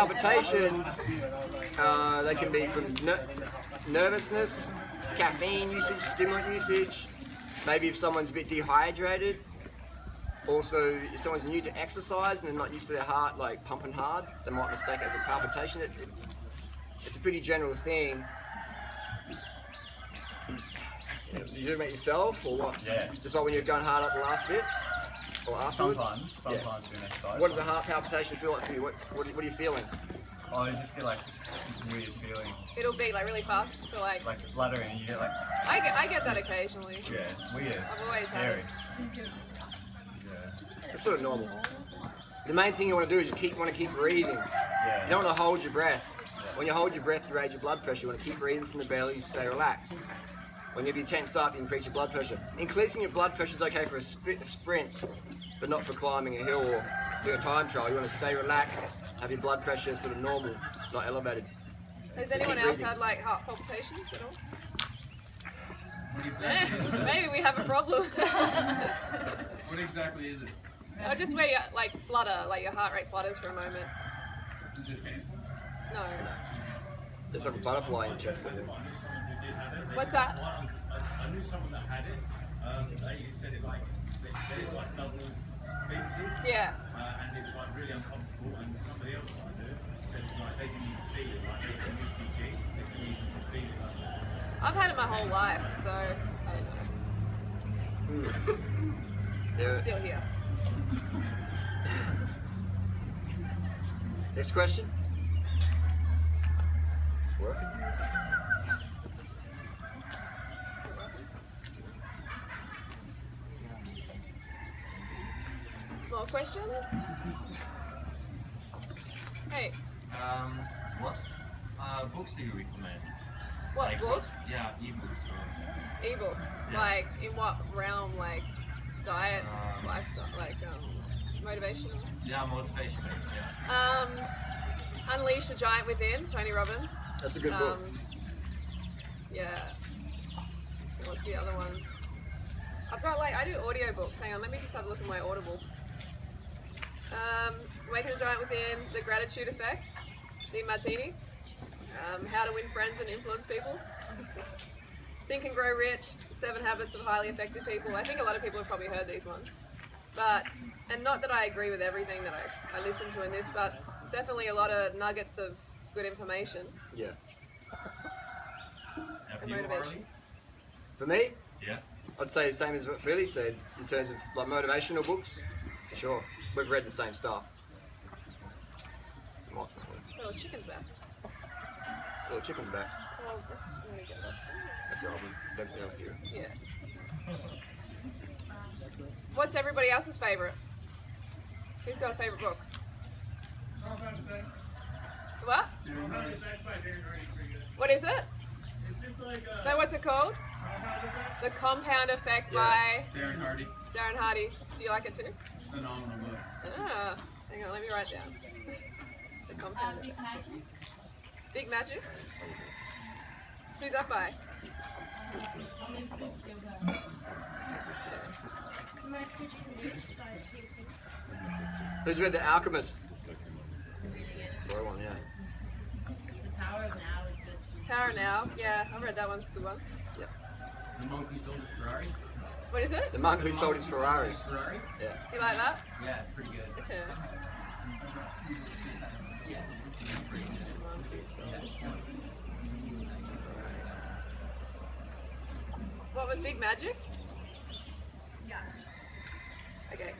palpitations, they can be from nervousness, caffeine usage, stimulant usage, maybe if someone's a bit dehydrated. Also, if someone's new to exercise and they're not used to their heart like pumping hard, they might mistake it as a palpitation. It's a pretty general thing. You do it yourself or what? Yeah. Just like when you're going hard up the last bit? Or afterwards? Sometimes during exercise. What does a heart palpitation feel like for you? What are you feeling? Oh, you just get like this weird feeling. It'll beat like really fast for like fluttering, and you get like. I get that occasionally. Yeah, it's weird. I've always scary. had it. Yeah. It's sort of normal. The main thing you want to do is you want to keep breathing. Yeah. You don't want to hold your breath. Yeah. When you hold your breath, you raise your blood pressure. You want to keep breathing from the belly, stay relaxed. When you tense up, you increase your blood pressure. Increasing your blood pressure is okay for a sprint, but not for climbing a hill or doing a time trial. You want to stay relaxed, have your blood pressure sort of normal, not elevated. Has So anyone keep else breathing. had like heart palpitations at all? What exactly? Maybe we have a problem. What exactly is it? Just where you like flutter, like your heart rate flutters for a moment. Is it painful? No. There's like a butterfly in your chest. What's that? I knew someone that had it. They said it like there's like double beating, Yeah. and it was like really uncomfortable. And somebody else that I knew said like they didn't even feel it, like they can ECG, they can even feel it. Like I've had it my whole life, so I don't know. Yeah. I'm still here. Next question. It's working. More questions? Hey, What books do you recommend? what Like, books? Yeah, ebooks. Ebooks. Yeah. Like in what realm? Like diet, lifestyle, like motivational. Yeah, motivation. Yeah. Unleash the Giant Within, Tony Robbins. That's a good book. Yeah. What's the other one? I've got like, I do audiobooks. Hang on, let me just have a look at my Audible. Awaken the Giant Within, The Gratitude Effect, Dean Martini. How to Win Friends and Influence People. Think and Grow Rich, 7 Habits of Highly Effective People. I think a lot of people have probably heard these ones. But, and not that I agree with everything that I listen to in this, but definitely a lot of nuggets of good information Yeah. Have and you, motivation. Harley? For me, Yeah. I'd say the same as what Freelee said in terms of like motivational books. For sure. We've read the same stuff. So Mike's not working. Oh, chicken's back. Little chicken's back. Oh, I'm gonna get that. That's the album. Don't hear it. Yeah. What's everybody else's favourite? Who's got a favourite book? What? What is it? No, what's it called? The Compound Effect by Darren Hardy. Darren Hardy. Do you like it too? It's phenomenal book. Ah, hang on, let me write down. The Compound Effect. Big Magic? Who's that by? Who's read The Alchemist? Boy, one, yeah. Power Now. Yeah, I've read that one. It's a good one. Yeah. The monk who sold his Ferrari. What is it? The monk who sold his Ferrari. Ferrari? Yeah. You like that? Yeah, it's pretty good. Yeah. What with Big Magic? Yeah. Okay.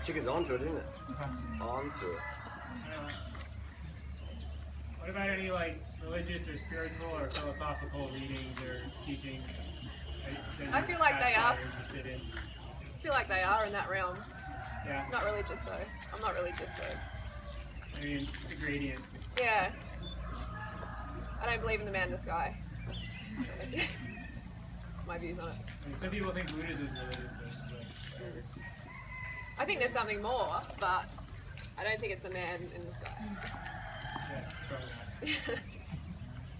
Chicken's onto it, isn't it? Onto it. What about any like religious or spiritual or philosophical readings or teachings that I feel like they are. interested in? I feel like they are in that realm. Yeah, Not religious though. I'm not religious so. I mean, it's a gradient. Yeah. I don't believe in the man in the sky. That's my views on it. I mean, some people think Buddhism is religious. So it's like, I think there's something more, but I don't think it's a man in the sky. yeah, probably not.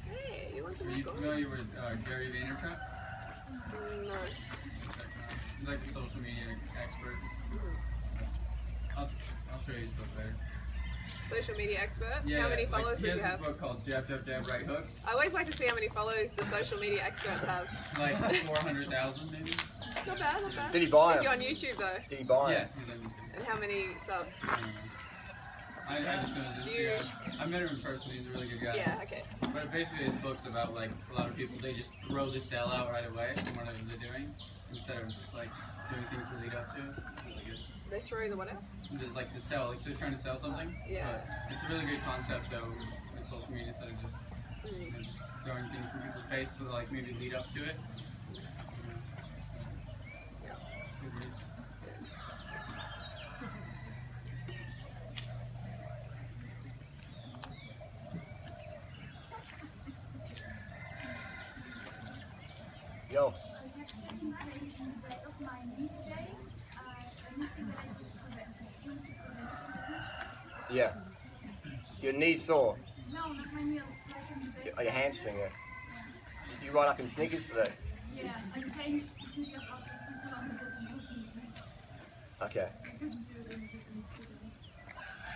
Hey, you want some Are you alcohol? familiar with Gary Vaynerchuk? No. He's like a social media expert. show you his book later. Social media expert. Yeah, How many like, followers he does he has have? this book called Jab, Jab, Jab, Right Hook. I always like to see how many followers the social media experts have. Like 400,000 maybe. Not bad, not bad. Did he buy Is it? he on YouTube though? Did he buy Yeah, it? he's on YouTube. And how many subs? I just know this. Views. I met him in person. He's a really good guy. Yeah, okay. But basically, his book's about like a lot of people. They just throw the cell out right away from whatever they're doing instead of just like doing things to lead up to it. It's really good. They throw the what out? Like the sell, like they're trying to sell something. Yeah. But it's a really good concept though with social media instead of just, you know, just throwing things in people's face to like maybe lead up to it. Yeah. Good read. Yo. Yeah. Your knee sore. No, not my knee. Your hamstring, yeah. You ride up in sneakers today? Yeah, I changed sneakers after 2 kilometers in 2 seasons. Okay. I couldn't do it in seasons.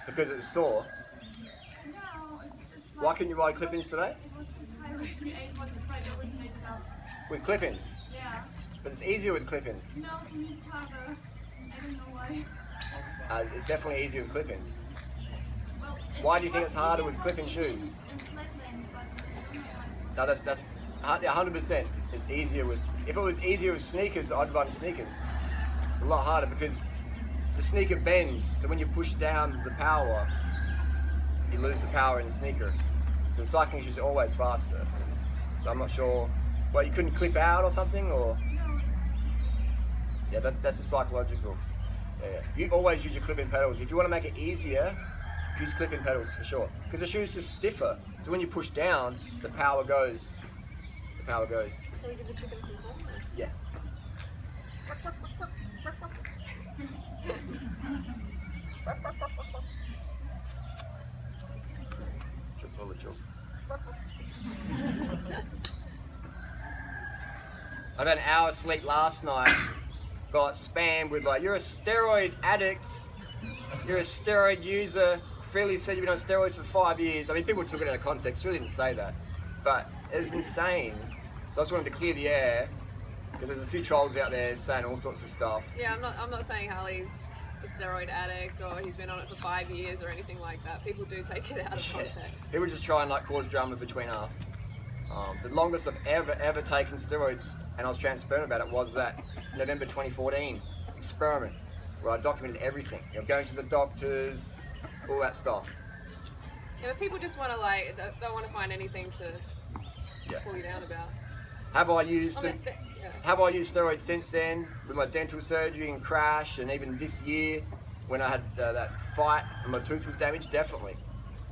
Because it's sore. No, it's just Why couldn't you ride clip-ins today? It was too tiring. It was the Friday originated out. With clip-ins. Yeah. But it's easier with clip-ins. No, for me it's harder. I don't know why. It's definitely easier with clip-ins. Well, Why do you think it's harder with clip-in shoes? In flatland, but I don't know why. No, that's 100%. It's easier with. If it was easier with sneakers, I'd run sneakers. It's a lot harder because the sneaker bends. So when you push down the power, you lose the power in the sneaker. So the cycling shoes are always faster. So I'm not sure. Well, you couldn't clip out or something, or No, yeah, that's a psychological. Yeah. You always use your clip-in pedals. If you want to make it easier, use clip-in pedals for sure. Because the shoe's just stiffer. So when you push down, the power goes. The power goes. Can we give the chicken some corn? Yeah. Triple choke. I had an hour's sleep last night. Got spammed with like, you're a steroid addict. You're a steroid user. Freelee said you've been on steroids for 5 years. I mean, people took it out of context. Really didn't say that, but it was insane. So I just wanted to clear the air because there's a few trolls out there saying all sorts of stuff. Yeah, I'm not saying Harley's a steroid addict or he's been on it for 5 years or anything like that. People do take it out of context. They were just trying like cause drama between us. The longest I've ever taken steroids, and I was transparent about it, was that November 2014 experiment where I documented everything. You know, going to the doctors, all that stuff. Yeah, but people just want to like, they want to find anything to Yeah. pull you down about. Have I used I mean, yeah. Have I used steroids since then with my dental surgery and crash, and even this year when I had that fight and my tooth was damaged? Definitely.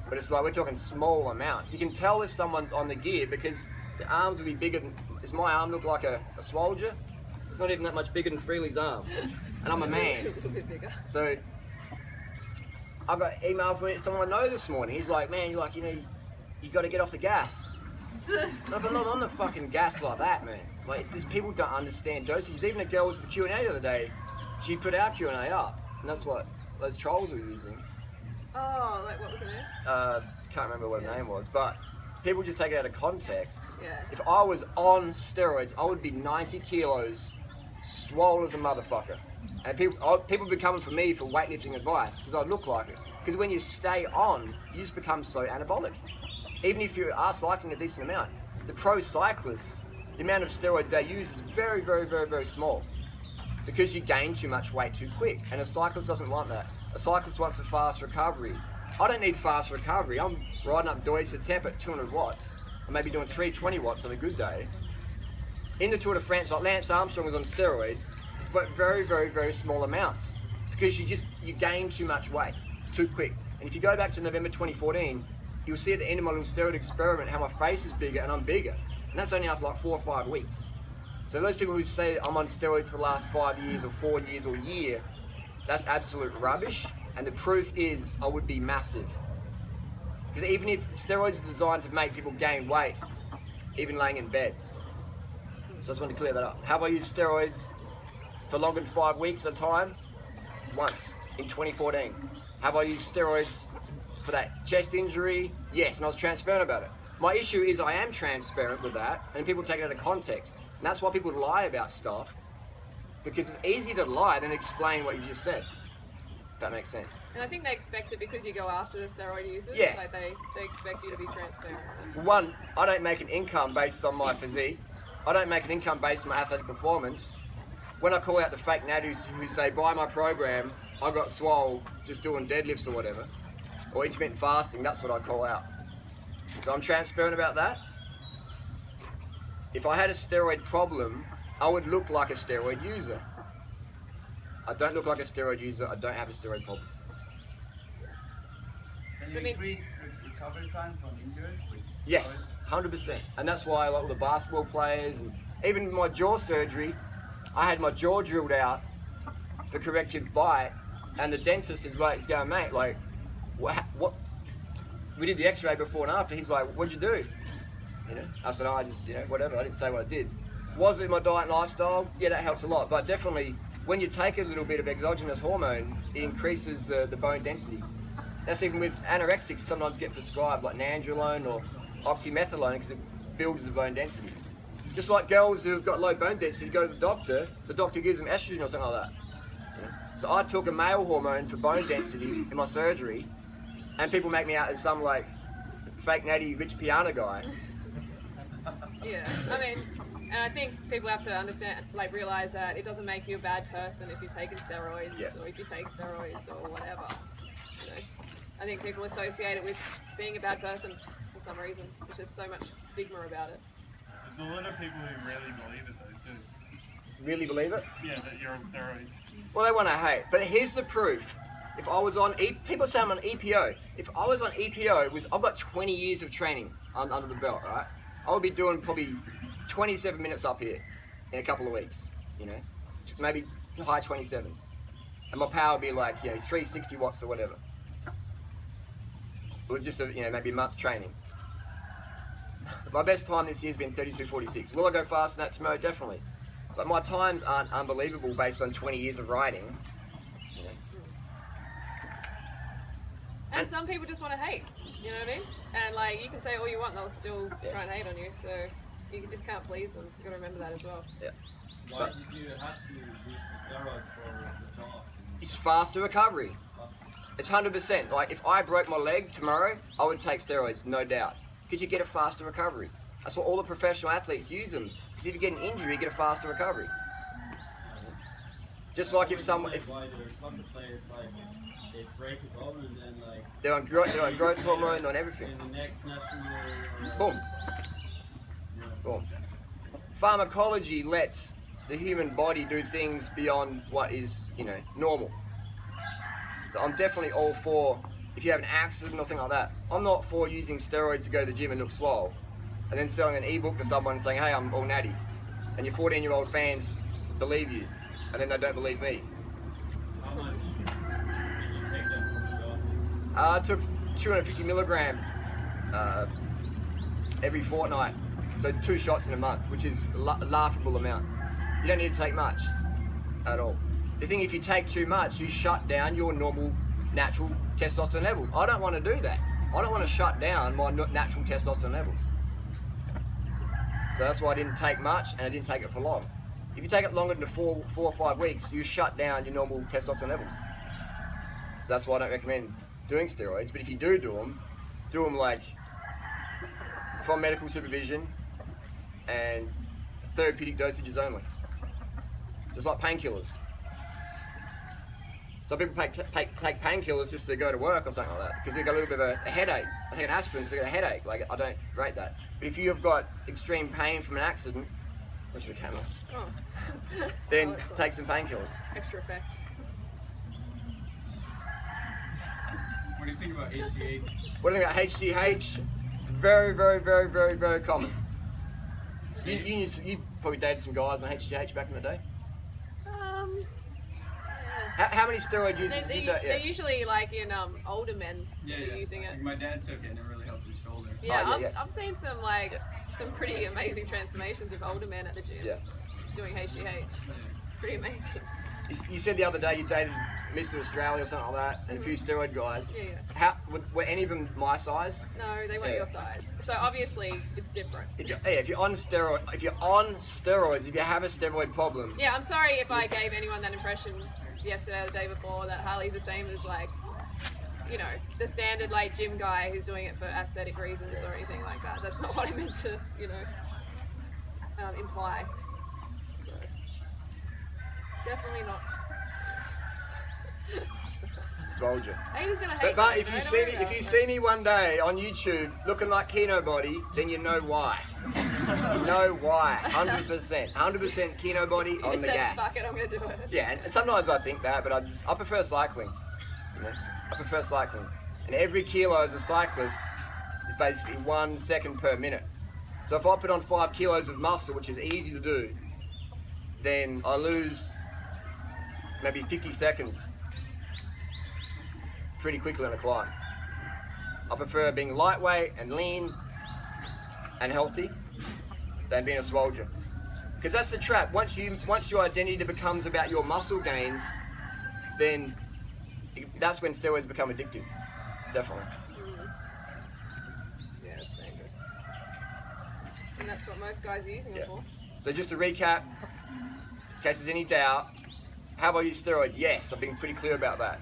But it's like we're talking small amounts. You can tell if someone's on the gear because the arms will be bigger than. Does my arm look like a soldier? It's not even that much bigger than Freelee's arm, and I'm a man. A little bit bigger. So I got an email from someone I know this morning. He's like, man, you got to get off the gas. I'm not on the fucking gas like that, man. Like, these people don't understand dosages. Even a girl was at the Q&A the other day. She put our Q&A up, and that's what those trolls were using. Oh, like what was it? Can't remember what her name was, but people just take it out of context. Yeah. If I was on steroids, I would be 90 kilos, swole as a motherfucker. And people be coming for me for weightlifting advice because I look like it. Because when you stay on, you just become so anabolic. Even if you are cycling a decent amount, the pro cyclists, the amount of steroids they use is very, very, very, very small. Because you gain too much weight too quick. And a cyclist doesn't want that. A cyclist wants a fast recovery. I don't need fast recovery. I'm riding up Doi Tep at 200 watts. I may be doing 320 watts on a good day. In the Tour de France, like Lance Armstrong was on steroids, but very, very, very small amounts. Because you gain too much weight too quick. And if you go back to November 2014, you'll see at the end of my little steroid experiment how my face is bigger and I'm bigger. And that's only after like 4 or 5 weeks. So those people who say I'm on steroids for the last 5 years or 4 years or a year, that's absolute rubbish. And the proof is I would be massive. Because even if steroids are designed to make people gain weight, even laying in bed. So I just wanted to clear that up. Have I used steroids for longer than 5 weeks at a time? Once, in 2014. Have I used steroids for that chest injury? Yes, and I was transparent about it. My issue is I am transparent with that, and people take it out of context. And that's why people lie about stuff, because it's easier to lie than explain what you just said. If that makes sense. And I think they expect it because you go after the steroid users. Yeah. Like they expect you to be transparent. One, I don't make an income based on my physique. I don't make an income based on my athletic performance. When I call out the fake natties who say, buy my program, I got swole just doing deadlifts or whatever, or intermittent fasting, that's what I call out. So I'm transparent about that. If I had a steroid problem, I would look like a steroid user. I don't look like a steroid user, I don't have a steroid problem. Can you increase recovery time from injuries? Yes, 100%. And that's why like all the basketball players, and even my jaw surgery, I had my jaw drilled out for corrective bite, and the dentist is like, he's going, mate, like, what? We did the x-ray before and after, he's like, what'd you do? You know, I said, oh, I just, whatever, I didn't say what I did. Was it my diet and lifestyle? Yeah, that helps a lot, but definitely, when you take a little bit of exogenous hormone, it increases the bone density. That's even with anorexics, sometimes get prescribed like nandrolone or oxymethylone because it builds the bone density. Just like girls who have got low bone density go to the doctor gives them estrogen or something like that. So I took a male hormone for bone density in my surgery, and people make me out as some like fake natty rich piano guy. Yeah, I mean, and I think people have to understand, like, realize that it doesn't make you a bad person if you've taken steroids or if you take steroids or whatever. You know, I think people associate it with being a bad person for some reason. There's just so much stigma about it. There's a lot of people who really believe it though too. Really believe it? Yeah, that you're on steroids. Well, they want to hate. But here's the proof. If I was on, people say I'm on EPO. If I was on EPO, I've got 20 years of training under the belt, right? I would be doing probably 27 minutes up here in a couple of weeks, maybe high 27s. And my power would be like, 360 watts or whatever. With just, maybe a month's training. My best time this year has been 32:46. Will I go faster than that tomorrow? Definitely. But my times aren't unbelievable based on 20 years of riding. And some people just want to hate, you know what I mean? And like, you can say all you want and they'll still try and hate on you, so you just can't please them. You've got to remember that as well. Yeah. Why did you have to use the steroids for the jaw? It's faster recovery. It's 100%. Like, if I broke my leg tomorrow, I would take steroids, no doubt. Because you get a faster recovery. That's what all the professional athletes use them. Because if you get an injury, you get a faster recovery. Just like if someone... Why there are some players, like, they break a bone and then, like... They're on growth hormone, on everything. In the next national... Boom. Boom. Pharmacology lets the human body do things beyond what is, normal. So I'm definitely all for, if you have an accident or something like that, I'm not for using steroids to go to the gym and look swole, and then selling an ebook to someone and saying, hey, I'm all natty. And your 14-year-old fans believe you, and then they don't believe me. How much did you take them from the jaw? I took 250 milligram every fortnight, so 2 shots in a month, which is a laughable amount. You don't need to take much at all. The thing, if you take too much, you shut down your normal, natural testosterone levels. I don't want to do that. I don't want to shut down my natural testosterone levels. So that's why I didn't take much, and I didn't take it for long. If you take it longer than 4 or 5 weeks, you shut down your normal testosterone levels. So that's why I don't recommend doing steroids. But if you do them like from medical supervision and therapeutic dosages only. Just like painkillers. Some people take painkillers just to go to work or something like that because they've got a little bit of a headache. I take an aspirin because they've got a headache. Like, I don't rate that. But if you've got extreme pain from an accident, watch the camera, then take some painkillers. Extra effect. What do you think about HGH? What do you think about HGH? Very, very, very, very, very common. You probably dated some guys on HGH back in the day. How many steroid users do you date? They're usually like in older men that are using it. My dad took it and it really helped his shoulder. Yeah, I've seen some pretty amazing transformations with older men at the gym doing HGH. Pretty amazing. You said the other day you dated Mr. Australia or something like that, and a few steroid guys. Yeah. How were any of them my size? No, they weren't Yeah. your size. So obviously if different. If you're on steroids, if you have a steroid problem, Yeah, I'm sorry if I gave anyone that impression yesterday or the day before that Harley's the same as like, you know, the standard like gym guy who's doing it for aesthetic reasons or anything like that. That's not what I meant to, you know, imply. So definitely not. soldier. Haters gonna hate. But me, if don't you see worry me, if about you it. see me one day on YouTube looking like Keno body, then you know why. You know why. 100% Keno body on You the said, gas. fuck it, I'm gonna do it. Yeah, and sometimes I think that, but I prefer cycling. You know? I prefer cycling. And every kilo as a cyclist is basically 1 second per minute. So if I put on 5 kilos of muscle, which is easy to do, then I lose maybe 50 seconds pretty quickly on a climb. I prefer being lightweight and lean and healthy than being a soldier. Because that's the trap. Once your identity becomes about your muscle gains, then that's when steroids become addictive. Definitely. Yeah, it's dangerous. And that's what most guys are using it Yeah. for. So just to recap, in case there's any doubt, have I used steroids? Yes, I've been pretty clear about that.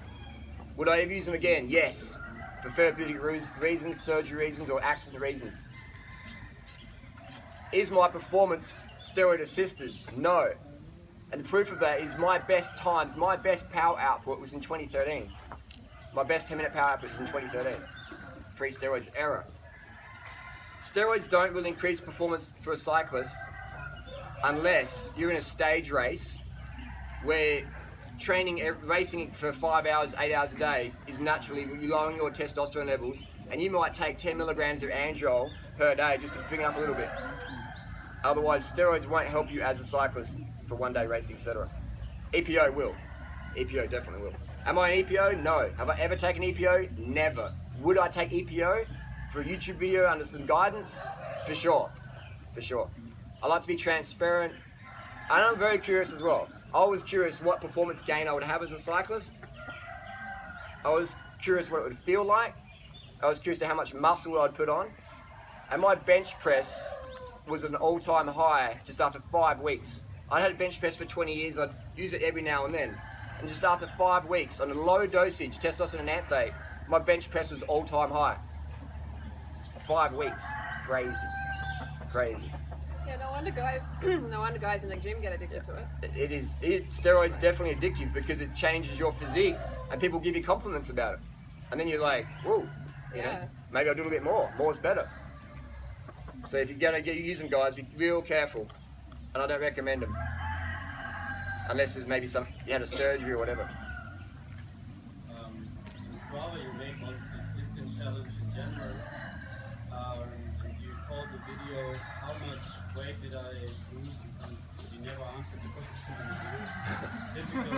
Would I ever use them again? Yes. For therapeutic reasons, surgery reasons, or accident reasons. Is my performance steroid assisted? No. And the proof of that is my best times, my best power output was in 2013. My best 10-minute power output was in 2013. Pre-steroids era. Steroids don't really increase performance for a cyclist unless you're in a stage race where racing for 5 hours, 8 hours a day is naturally lowering your testosterone levels, and you might take 10 milligrams of androl per day just to bring it up a little bit. Otherwise, steroids won't help you as a cyclist for one-day racing, etc. EPO will. EPO definitely will. Am I an EPO? No. Have I ever taken EPO? Never. Would I take EPO for a YouTube video under some guidance? For sure. For sure. I like to be transparent, and I'm very curious as well. I was curious what performance gain I would have as a cyclist. I was curious what it would feel like. I was curious to how much muscle I'd put on. And my bench press was an all-time high just after 5 weeks. I had a bench press for 20 years. I'd use it every now and then. And just after 5 weeks, on a low dosage, testosterone and anthate, my bench press was all-time high. 5 weeks. It's crazy. Crazy. Yeah, no wonder guys in the gym get addicted to it. Steroids definitely addictive because it changes your physique and people give you compliments about it. And then you're like, whoa, you know, maybe I'll do a little bit more. More's better. So if you're gonna use them, guys, be real careful. And I don't recommend them. Unless there's maybe you had a surgery or whatever. The Strava you make once this distance challenge in January, you called the video, how much weight did I lose? And you never answered the question in the video.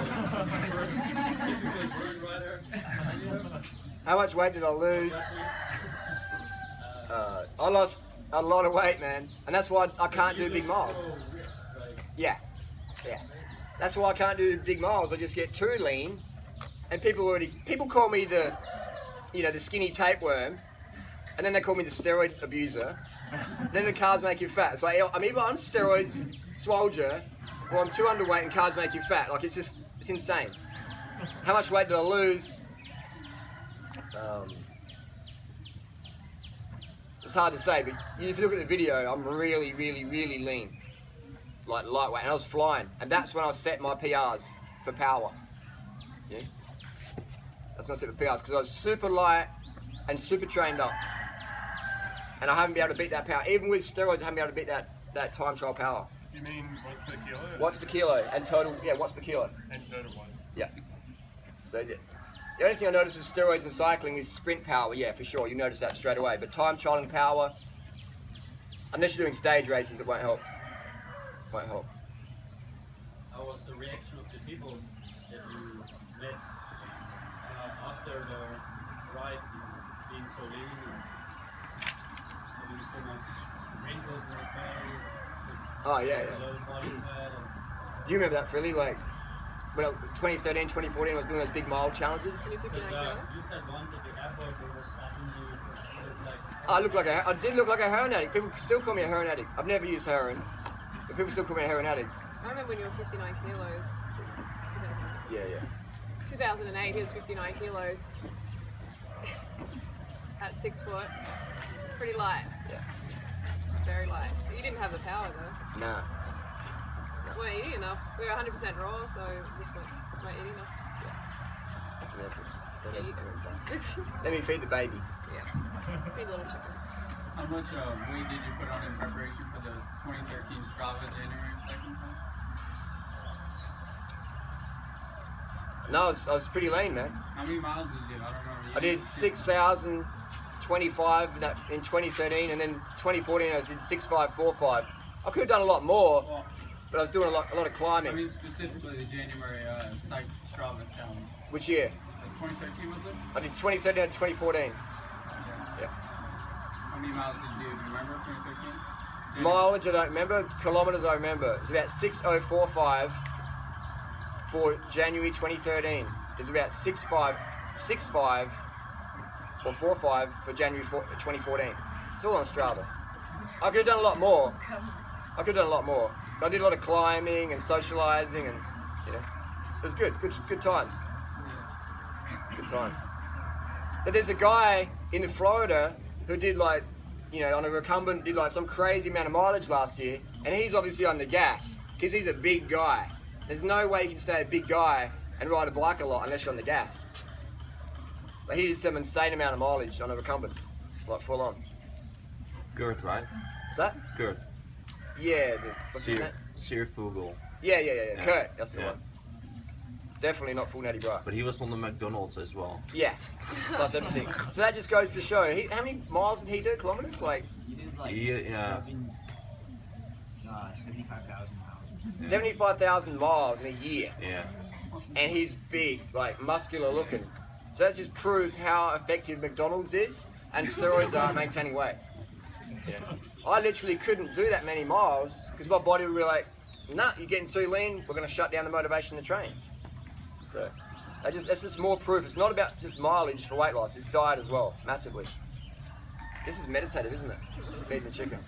Typical Durianrider. How much weight did I lose? I lost a lot of weight, man. And that's why I can't do big miles. Yeah. That's why I can't do big miles. I just get too lean, and people call me the skinny tapeworm, and then they call me the steroid abuser. Then the carbs make you fat. So I'm either on steroids, swolger, or I'm too underweight and carbs make you fat. Like it's insane. How much weight did I lose? It's hard to say, but if you look at the video, I'm really, really, really lean. Like lightweight, and I was flying, and that's when I set my PRs for power. Yeah, that's when I set my PRs because I was super light and super trained up, and I haven't been able to beat that power. Even with steroids, I haven't been able to beat that time trial power. You mean watts per kilo? Watts per kilo and total, yeah, watts per kilo. And total one. Yeah. So the only thing I noticed with steroids and cycling is sprint power. Yeah, for sure, you notice that straight away. But time trial and power, unless you're doing stage races, it won't help. Won't help. How was the reaction of the people that you met after the ride, being so lean and having so much wrinkles in the face? Oh yeah. Low body fat and You remember that, Freelee? Like, when 2013, 2014, I was doing those big mile challenges. And you're 59 kilos. You said once at the airport they were stopping you because like. I did look like a heroin addict. People still call me a heroin addict. I've never used heroin, but people still call me a heroin addict. I remember when you were 59 kilos. Yeah. 2008, he was 59 kilos. At 6 foot. Pretty light. Yeah. Very light. You didn't have the power though. Nah. We weren't eating enough. We were 100% raw, so we just weren't eating enough. Let me feed the baby. Yeah. Feed little chicken. How much weight did you put on in preparation for the 2013 Strava January 2nd time? No, I was pretty lean, man. How many miles did you do? I don't remember. I did 6,025 in 2013, and then 2014 I did 6,545. I could have done a lot more, but I was doing a lot of climbing. I mean specifically the January Strava challenge. Which year? 2013 was it? I did 2013 and 2014. Yeah. How many miles did you do? Do you remember 2013? Mileage I don't remember. Kilometers I remember. It's about 6,045 for January 2013. It's about 6,565 or 45 for January 2014. It's all on Strava. I could have done a lot more. I did a lot of climbing and socializing, and it was good times. Good times. But there's a guy in Florida who did on a recumbent, did some crazy amount of mileage last year, and he's obviously on the gas because he's a big guy. There's no way you can stay a big guy and ride a bike a lot unless you're on the gas. But he did some insane amount of mileage on a recumbent, like full on. Gert, right? What's that? Gert. Yeah. What's his name? Sir Fugel. Yeah. Kurt, that's the one. Definitely not full natty bright. But he was on the McDonald's as well. Yeah, plus everything. So that just goes to show, how many miles did he do? Kilometers? You did 75,000 miles. 75,000 miles in a year. Yeah. And he's big, muscular looking. So that just proves how effective McDonald's is and steroids are maintaining weight. Yeah. I literally couldn't do that many miles because my body would be like, nah, you're getting too lean, we're going to shut down the motivation to train. So that's just more proof. It's not about just mileage for weight loss, it's diet as well, massively. This is meditative, isn't it? Feeding the chicken.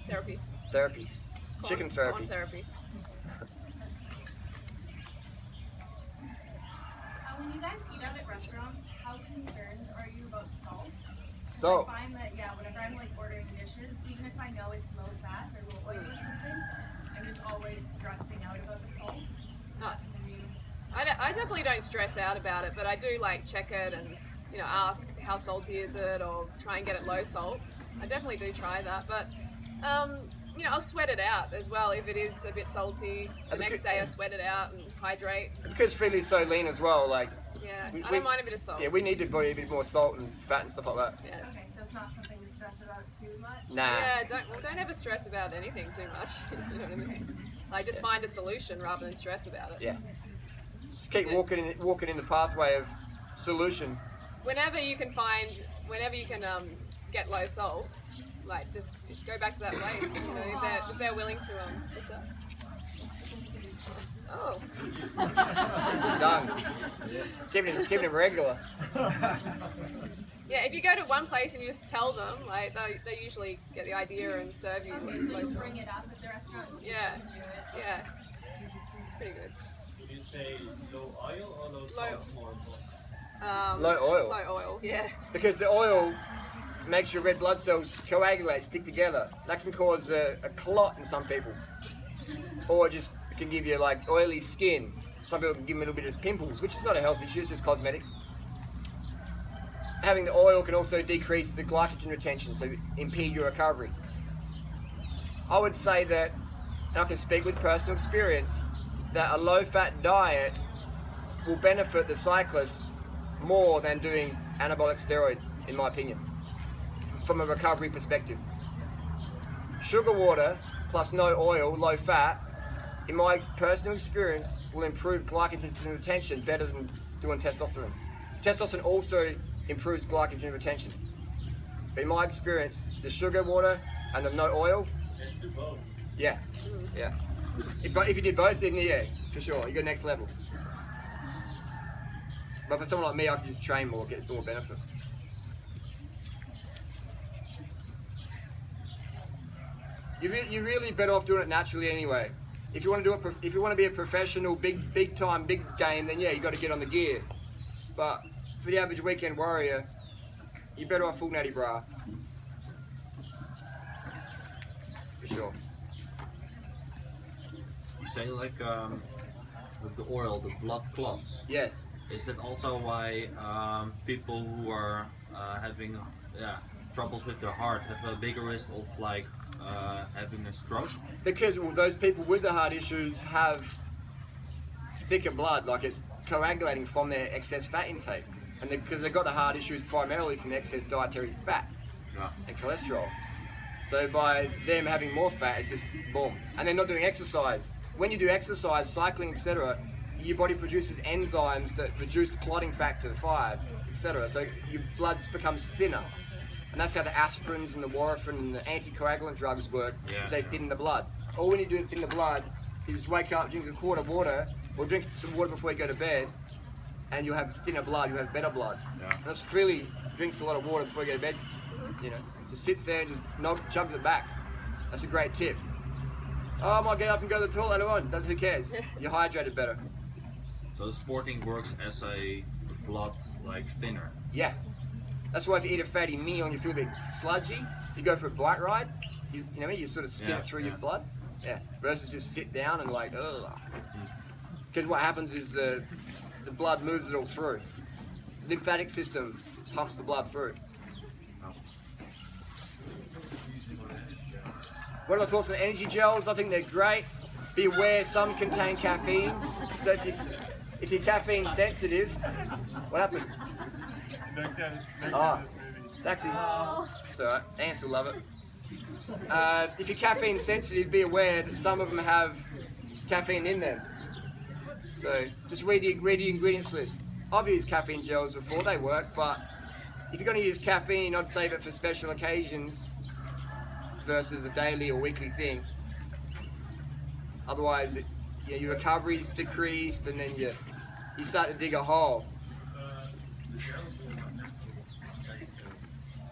Therapy. Chicken therapy. Therapy. When you guys eat out at restaurants, how concerned are you about salt? So I find that, whenever I'm ordering dishes, even if I know it's low fat or low oil or something, I'm just always stressing out about the salt. I definitely don't stress out about it, but I do check it and ask how salty is it, or try and get it low salt. I definitely do try that, but I'll sweat it out as well if it is a bit salty. The next day I sweat it out and hydrate. Because Freelee's so lean as well, I don't mind a bit of salt. Yeah, we need to put a bit more salt and fat and stuff like that. Yes. Okay, so it's not something to stress about too much? Nah. Yeah, don't ever stress about anything too much. You know what I mean? Just find a solution rather than stress about it. Yeah. Just keep walking in the pathway of solution. Whenever you can get low salt, just go back to that place. If they're willing to what's that? Oh. Done. Keeping him regular. Yeah, if you go to one place and you just tell them, they usually get the idea and serve you. Okay, so you bring it up at the restaurants. Yeah. It's pretty good. Would you say low oil or low salt more important? Low oil. Low oil, yeah. Because the oil makes your red blood cells coagulate, stick together. That can cause a clot in some people. Or just can give you oily skin. Some people can give them a little bit of pimples, which is not a health issue, it's just cosmetic. Having the oil can also decrease the glycogen retention, so impede your recovery. I would say that, and I can speak with personal experience, that a low-fat diet will benefit the cyclist more than doing anabolic steroids, in my opinion, from a recovery perspective. Sugar water plus no oil, low fat, in my personal experience, will improve glycogen retention better than doing testosterone. Testosterone also improves glycogen retention. But in my experience, the sugar water and the no oil, yeah. If you did both, then yeah, for sure, you go next level. But for someone like me, I can just train more, get more benefit. You're really better off doing it naturally anyway. If you want to do it, if you want to be a professional, big time, big game, then yeah, you got to get on the gear. But for the average weekend warrior, you're better off full natty bra. For sure. You say like with the oil, the blood clots. Yes. Is that also why people who are having troubles with their heart have a bigger risk of like having a stroke? Because those people with the heart issues have thicker blood, like it's coagulating from their excess fat intake, and because they've got the heart issues primarily from excess dietary fat and cholesterol. So by them having more fat, it's just boom, and they're not doing exercise. When you do exercise, cycling, etc., your body produces enzymes that reduce clotting factor 5, etc. So your blood becomes thinner. And that's how the aspirins and the warfarin and the anticoagulant drugs work, is they thin the blood. All we need to do to thin the blood is wake up, drink a quart of water, or drink some water before you go to bed, and you'll have thinner blood, you'll have better blood. Yeah. And that's Freelee drinks a lot of water before you go to bed, you know, just sits there and just chugs it back. That's a great tip. Oh, I might get up and go to the toilet later on, who cares? You're hydrated better. So sporting works as a blood like thinner. Yeah. That's why if you eat a fatty meal and you feel a bit sludgy, you go for a bike ride, you know what I mean? You sort of spin it through your blood. Yeah. Versus just sit down and like, ugh. Because what happens is the blood moves it all through. The lymphatic system pumps the blood through. What are my thoughts on energy gels? I think they're great. Be aware some contain caffeine. So if you're caffeine sensitive, what happened? Taxi. It's alright, ants will love it. If you're caffeine sensitive, be aware that some of them have caffeine in them. So just read the ingredients list. I've used caffeine gels before, they work, but if you're going to use caffeine, I'd save it for special occasions versus a daily or weekly thing. Otherwise, your recovery's decreased and then you start to dig a hole.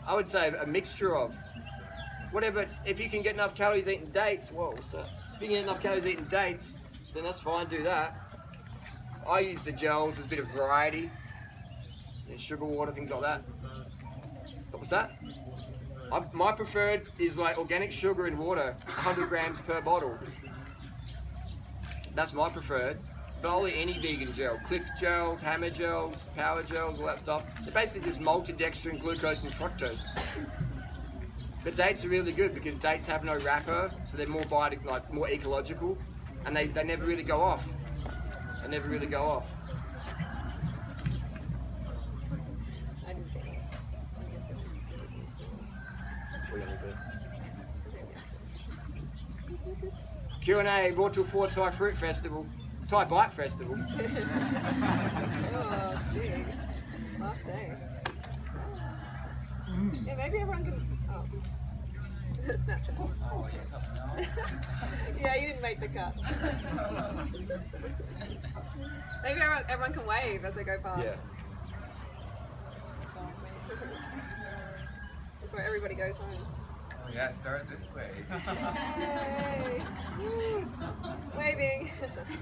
I would say a mixture of whatever. If you can get enough calories eating dates, whoa, so if you can get enough calories eating dates, then that's fine, do that. I use the gels, there's a bit of variety, sugar water, things like that. What was that? My preferred is like organic sugar in water, 100 grams per bottle. That's my preferred. But I'll eat any vegan gel. Cliff gels, hammer gels, power gels, all that stuff. They're basically just maltodextrin, glucose and fructose. But dates are really good because dates have no wrapper, so they're more more ecological, and they never really go off. They never really go off. Q&A, Rawtill4 Thai Fruit Festival. Thai Bike Festival. Oh, it's big. Last day. Yeah, maybe everyone can. Oh. Snapchat. Yeah, you didn't make the cut. Maybe everyone can wave as they go past. Yeah. Before everybody goes home. Oh yeah, start this way. Yay! Woo. Waving.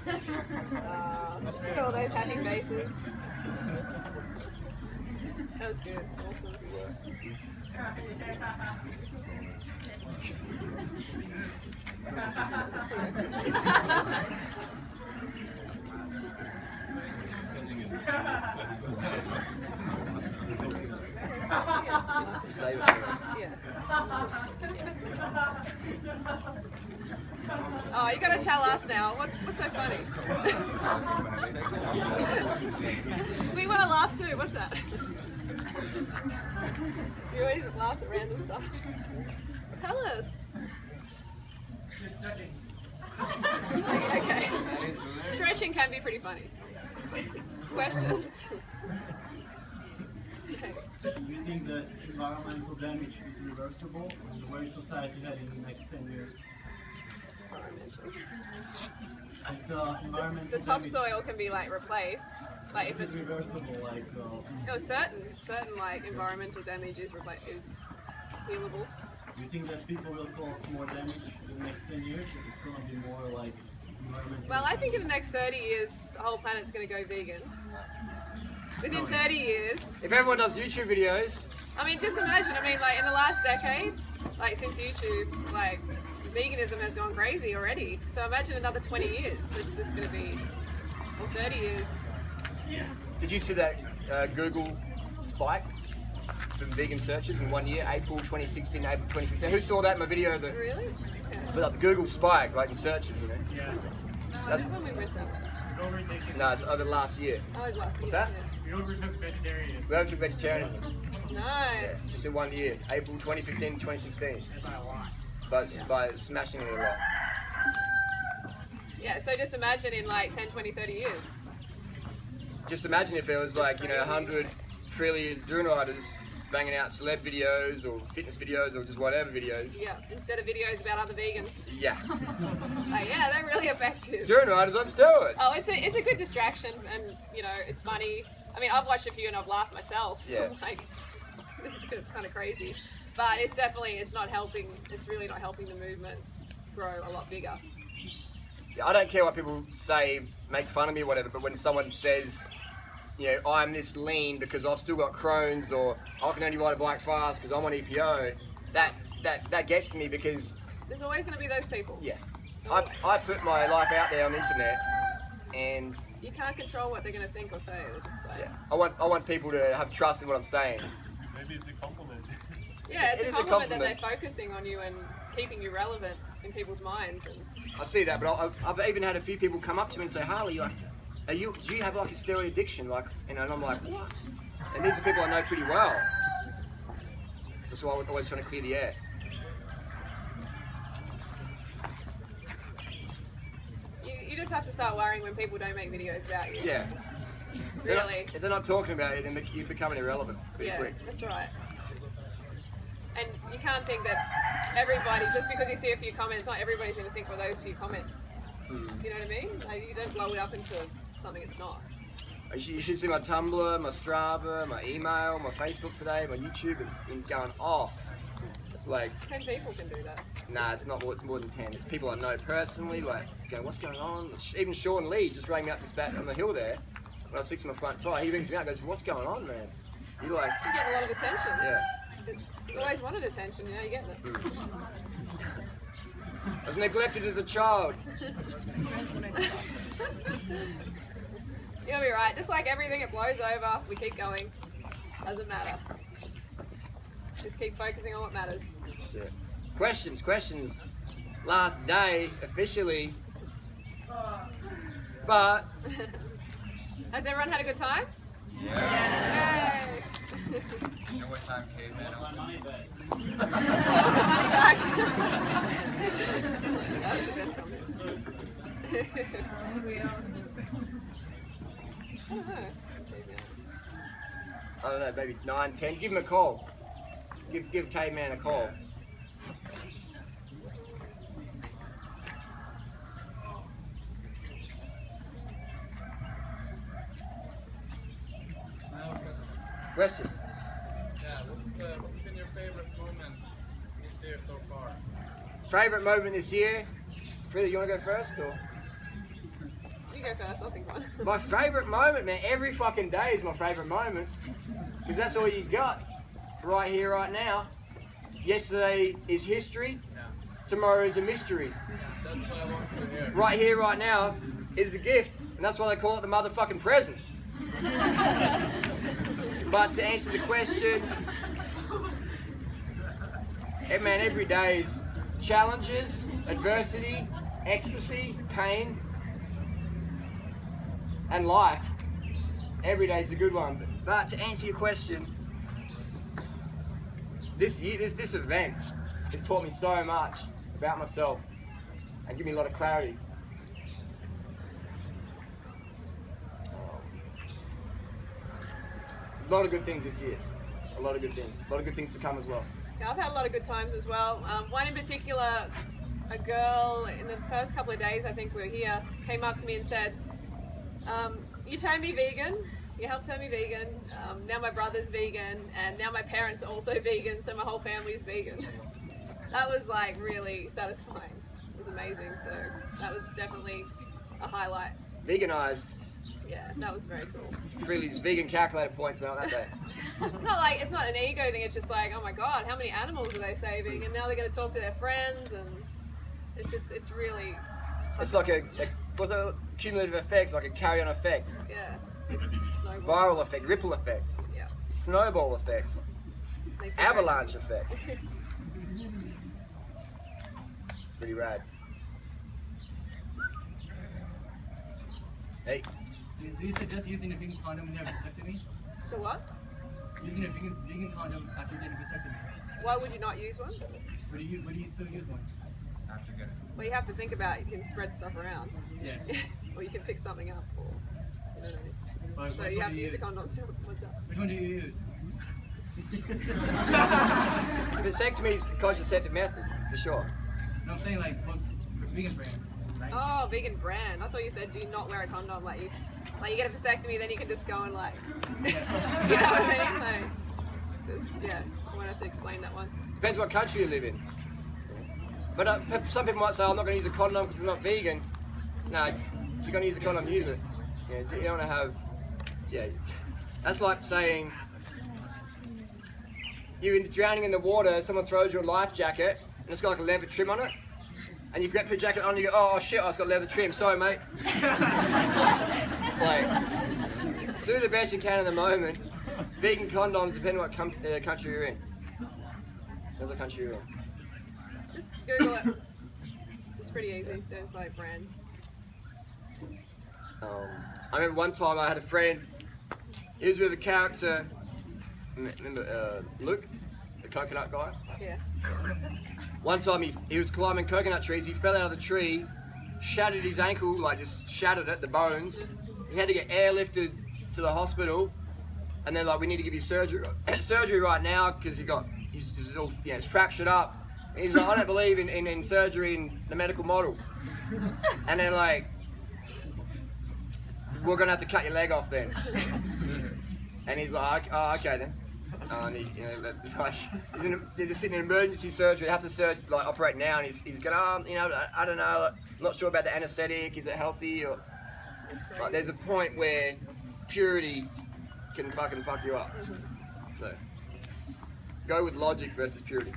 Look at all those happy faces. That was good. Awesome. Save it for us. Yeah. Oh, you gotta tell us now. What's so funny? We want to laugh too. What's that? You always laugh at random stuff. Tell us. Okay. Stretching can be pretty funny. Questions? Do you think that environmental damage is reversible? And where is society heading in the next 10 years? Environmental. It's environmental The topsoil can be like replaced. Like if Is it's it reversible? Like, certain like environmental damage is healable. do you think that people will cause more damage in the next 10 years? If it's going to be more like environmental? Well, I think in the next 30 years, the whole planet's going to go vegan. Within 30 years. If everyone does YouTube videos. I mean, just imagine. I mean, like in the last decade, like since YouTube, like veganism has gone crazy already. So imagine another 20 years. It's just going to be, or 30 years. Did you see that Google spike for vegan searches in 1 year, April 2016, April 2015? Who saw that in my video? Really? Yeah. But like the Google spike, like in searches, you know? Yeah. That's, no, it's over last year. Oh, it was last What's year, that? We overtook vegetarianism. We overtook vegetarianism. Nice. Yeah, just in 1 year, April 2015 to 2016. By a lot. By smashing it a lot. Yeah, so just imagine in like 10, 20, 30 years. Just imagine if there was like, you know, 100 Freelee Durianriders banging out celeb videos or fitness videos or just whatever videos. Yeah, instead of videos about other vegans. Yeah. Like, yeah, they're really effective. Durianriders on steroids. Oh, it's a good distraction, and you know, it's funny. I mean, I've watched a few and I've laughed myself. Yeah. Like, this is kind of crazy, but it's not helping. It's really not helping the movement grow a lot bigger. Yeah, I don't care what people say, make fun of me or whatever, but when someone says, you know, I'm this lean because I've still got Crohn's, or I can only ride a bike fast because I'm on EPO, that gets to me because... There's always going to be those people. Yeah. I put my life out there on the internet and... You can't control what they're going to think or say. They're just like... Yeah. I want people to have trust in what I'm saying. Maybe it's a compliment. Yeah, it's It a is a compliment that compliment. they're focusing on you and keeping you relevant in people's minds. And I see that, but I've even had a few people come up to me and say, Harley, like, do you have like a steroid addiction? Like, and I'm like, what? And these are people I know pretty well. So that's why I'm always trying to clear the air. you just have to start worrying when people don't make videos about you. Yeah. Really. If they're not talking about it, then you're becoming irrelevant pretty quick. That's right. And you can't think that everybody, just because you see a few comments, not everybody's going to think with those few comments. Do you know what I mean? Like, you don't blow it up into something it's not. You should see my Tumblr, my Strava, my email, my Facebook today, my YouTube. It's going off. It's like 10 people can do that. Nah, it's not. It's more than 10. It's people I know personally. Like, going, what's going on? Even Sean Lee just rang me up this back on the hill there when I was fixing my front tire. He rings me out, and goes, "What's going on, man?" You like? You get a lot of attention. Yeah. You always wanted attention. You know, you're getting it. I was neglected as a child. You'll be right. Just like everything, it blows over. We keep going. Doesn't matter. Just keep focusing on what matters. That's it. Questions. Last day officially. But has everyone had a good time? Yeah. Yay. You know what time caveman opened? Money back. That was the best comment. I don't know, maybe 9, 10. Give him a call. Give Caveman a call. Question. Yeah, what's been your favorite moments this year so far? Favorite moment this year? Freelee, you want to go first, or? You go first. I'll think one. My favorite moment, man. Every fucking day is my favorite moment, because that's all you got, right here, right now. Yesterday is history. Tomorrow is a mystery. That's what I want to hear. Right here, right now, is the gift, and that's why they call it the motherfucking present. But to answer the question, man, every day is challenges, adversity, ecstasy, pain, and life. Every day is a good one. But to answer your question, this event has taught me so much about myself and given me a lot of clarity. A lot of good things this year. A lot of good things. A lot of good things to come as well. Yeah, I've had a lot of good times as well. One in particular, a girl in the first couple of days I think we were here, came up to me and said, You turned me vegan. You helped turn me vegan. Now my brother's vegan, and now my parents are also vegan, so my whole family's vegan. That was like really satisfying. It was amazing. So that was definitely a highlight. Veganized. Yeah, that was very cool. Freely's vegan calculator points went up that day. Not like, it's not an ego thing, it's just like, oh my god, how many animals are they saving? And now they're going to talk to their friends, and it's really... It's like what's a cumulative effect, like a carry-on effect. Yeah, it's snowball. Viral effect, ripple effect. Yeah. Snowball effect. Makes me Avalanche crazy. effect. It's pretty rad. Hey. Do you suggest using a vegan condom when you have a vasectomy? The what? Using a vegan condom after getting a vasectomy. Why would you not use one? Would you still use one? After getting. Well, you have to think about, you can spread stuff around. Yeah. Or you can pick something up, or, you know what I mean? But So you have to use a condom still. What's up? Which one do you use? Vasectomy is a contraceptive method, for sure. No, I'm saying like vegan brand. Oh, vegan brand. I thought you said do not wear a condom. Like you get a vasectomy, then you can just go and like, you know what I mean? Like, yeah, I won't have to explain that one. Depends what country you live in. But some people might say, I'm not going to use a condom because it's not vegan. No, if you're going to use a condom, use it. Yeah, you don't want to have, yeah. That's like saying, you're drowning in the water, someone throws you a life jacket, and it's got like a leather trim on it. And you grab the jacket on and you go, oh shit, it's got leather trim, sorry mate. Like, do the best you can in the moment. Vegan condoms, depending on what country you're in. Depends what country you're in. Just Google it. It's pretty easy. There's like brands. I remember one time I had a friend, he was with a character, remember Luke, the coconut guy? Yeah. One time he was climbing coconut trees, he fell out of the tree, shattered his ankle, like just shattered it, the bones. He had to get airlifted to the hospital, and they're like, we need to give you surgery right now because he's all, it's fractured up. And he's like, I don't believe in surgery in the medical model. And they're like, we're gonna have to cut your leg off then. And he's like, oh, okay then. And he, like, they're sitting in emergency surgery. They have to operate now, and he's going, I don't know, like, I'm not sure about the anaesthetic. Is it healthy? Or like, there's a point where purity can fucking fuck you up. So go with logic versus purity.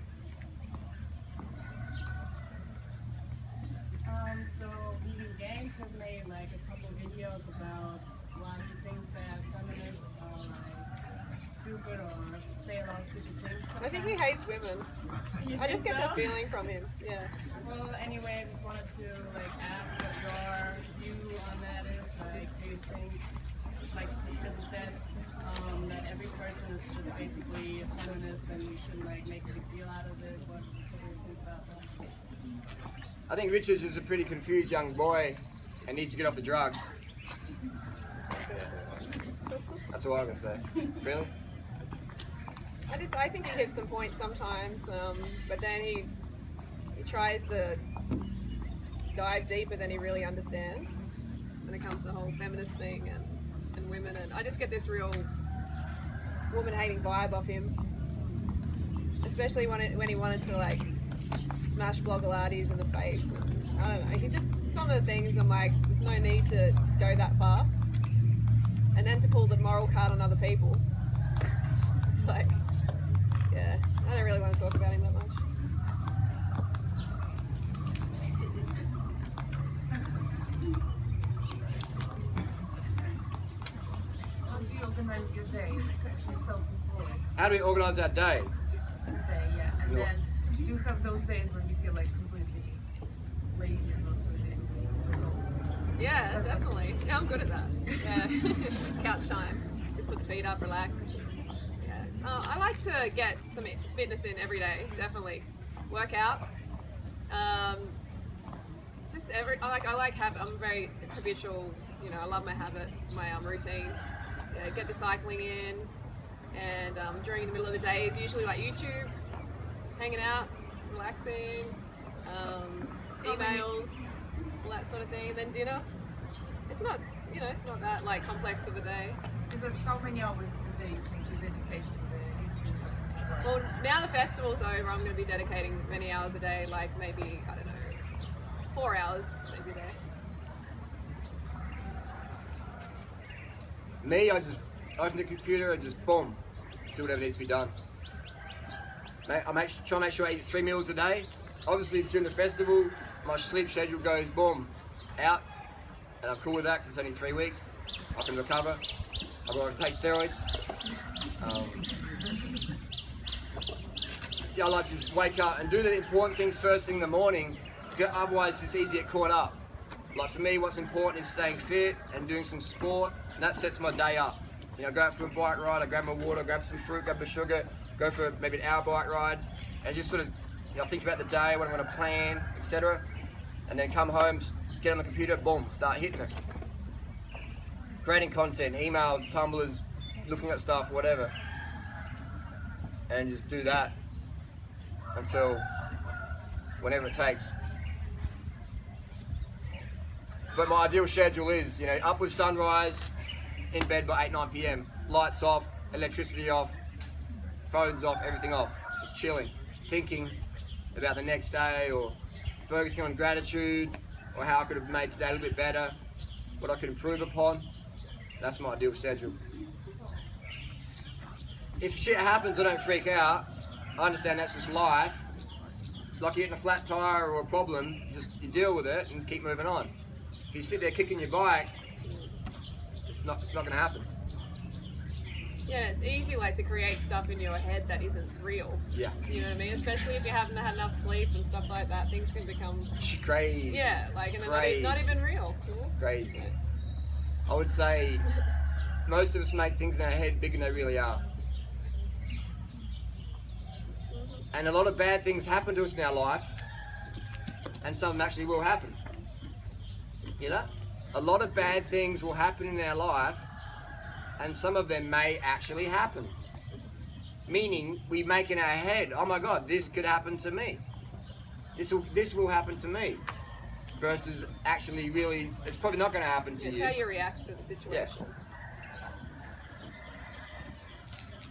So Vegan Gangs has made like a couple videos about why he thinks that feminists are like stupid or say a lot of stupid things. I think he hates women. I just get that feeling from him. Yeah. Well, anyway, I just wanted to like ask what your view on that is. Like, do you think, like because he said that every person is just basically a feminist and you shouldn't like make a big deal out of it? What do you think about that? I think Richards is a pretty confused young boy and needs to get off the drugs. That's all I'm gonna say. Really? I think he hits some points sometimes, but then he tries to dive deeper than he really understands when it comes to the whole feminist thing and women, and I just get this real woman-hating vibe off him, especially when he wanted to like smash Blogilates in the face. And, I don't know, he just, some of the things I'm like, there's no need to go that far, and then to pull the moral card on other people. It's like, yeah, I don't really want to talk about him that much. How do you organize your day? Because she's self-employed. How do we organize our day? Day, yeah. And then do you have those days where you feel like completely lazy and not doing anything at all? Yeah, definitely. Yeah, I'm good at that. Yeah, couch time. Just put the feet up, relax. Yeah. I like to get some fitness in every day. Definitely. Work out. I'm very habitual. I love my habits, my routine. Yeah, get the cycling in, and during the middle of the day is usually like YouTube, hanging out, relaxing, emails, all that sort of thing. And then dinner. It's not you know, it's not that like complex of a day. Is it, how many hours a day you think you dedicate to the YouTube? Well, now the festival's over, I'm going to be dedicating many hours a day, like maybe, I don't know, 4 hours maybe a day. Me, I just open the computer and just boom, just do whatever needs to be done. I try to make sure I eat 3 meals a day. Obviously during the festival, my sleep schedule goes boom, out, and I'm cool with that because it's only 3 weeks. I can recover. I've got to take steroids. Yeah, I like to just wake up and do the important things first thing in the morning, because otherwise it's easy to get caught up. Like for me, what's important is staying fit and doing some sport, and that sets my day up. You know, go out for a bike ride, I grab my water, grab some fruit, grab the sugar, go for maybe an hour bike ride, and just sort of, you know, think about the day, what I'm going to plan, etc. And then come home, just get on the computer, boom, start hitting it. Creating content, emails, Tumblrs, looking at stuff, whatever. And just do that until whenever it takes. But my ideal schedule is, you know, up with sunrise, in bed by 8, 9 p.m. Lights off, electricity off, phones off, everything off. Just chilling, thinking about the next day, or focusing on gratitude, or how I could have made today a little bit better, what I could improve upon. That's my ideal schedule. If shit happens, I don't freak out. I understand that's just life. Like you're getting a flat tire or a problem, you deal with it and keep moving on. If you sit there kicking your bike, it's not going to happen. Yeah, it's easy like to create stuff in your head that isn't real. Yeah. You know what I mean? Especially if you haven't had enough sleep and stuff like that, things can become crazy. Yeah, like and they're not even real. Crazy. I would say most of us make things in our head bigger than they really are. And a lot of bad things happen to us in our life, and some of them actually will happen. Hear that? A lot of bad things will happen in our life, and some of them may actually happen. Meaning, we make in our head, oh my God, this could happen to me. This will happen to me. Versus actually really, it's probably not going to happen to you. It's how you react to the situation. Yeah.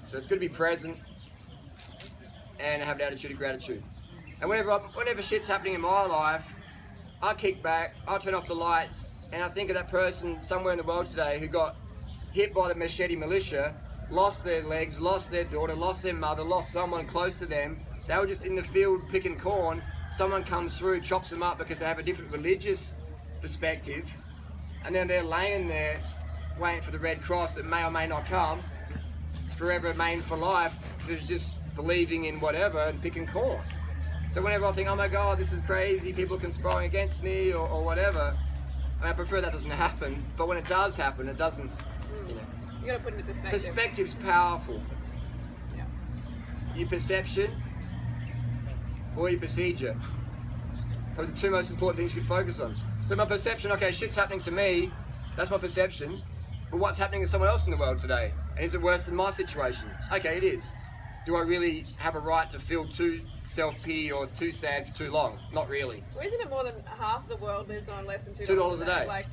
So it's good to be present and have an attitude of gratitude. And whenever shit's happening in my life, I kick back, I turn off the lights, and I think of that person somewhere in the world today who got hit by the machete militia, lost their legs, lost their daughter, lost their mother, lost someone close to them. They were just in the field picking corn. Someone comes through, chops them up because they have a different religious perspective, and then they're laying there waiting for the Red Cross that may or may not come, forever remain for life, they're just believing in whatever and picking corn. So whenever I think, oh my God, this is crazy, people are conspiring against me or whatever, I mean, I prefer that doesn't happen, but when it does happen, it doesn't, you know. You gotta put it into perspective. Perspective's powerful. Yeah. Your perception or your procedure. Probably the two most important things you could focus on. So my perception, okay, shit's happening to me, that's my perception, but what's happening to someone else in the world today? And is it worse than my situation? Okay, it is. Do I really have a right to feel too self-pity or too sad for too long? Not really. Well, isn't it more than half the world lives on less than $2 $2 a day. Like,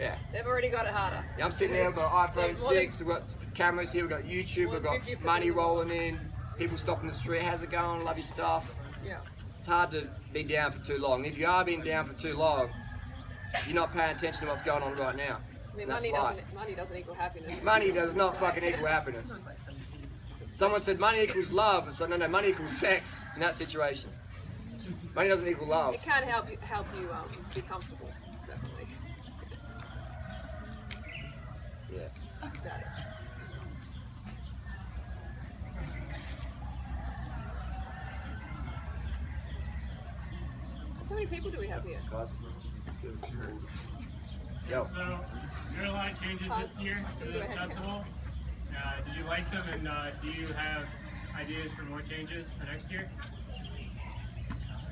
yeah. They've already got it harder. Yeah, I'm sitting there with my iPhone So 6, we've got cameras here, we've got YouTube, we've got money rolling in, people stopping the street, how's it going, love your stuff. Yeah. It's hard to be down for too long. If you are being down for too long, you're not paying attention to what's going on right now. I mean, That's money life. doesn't equal happiness. Money does not fucking equal happiness. Someone said money equals love, so no, money equals sex in that situation. Money doesn't equal love. It can help you be comfortable, definitely. Yeah. That's about it. So many people do we have here? Yo. So, there are a lot of changes this year to the festival. Did you like them, and do you have ideas for more changes for next year?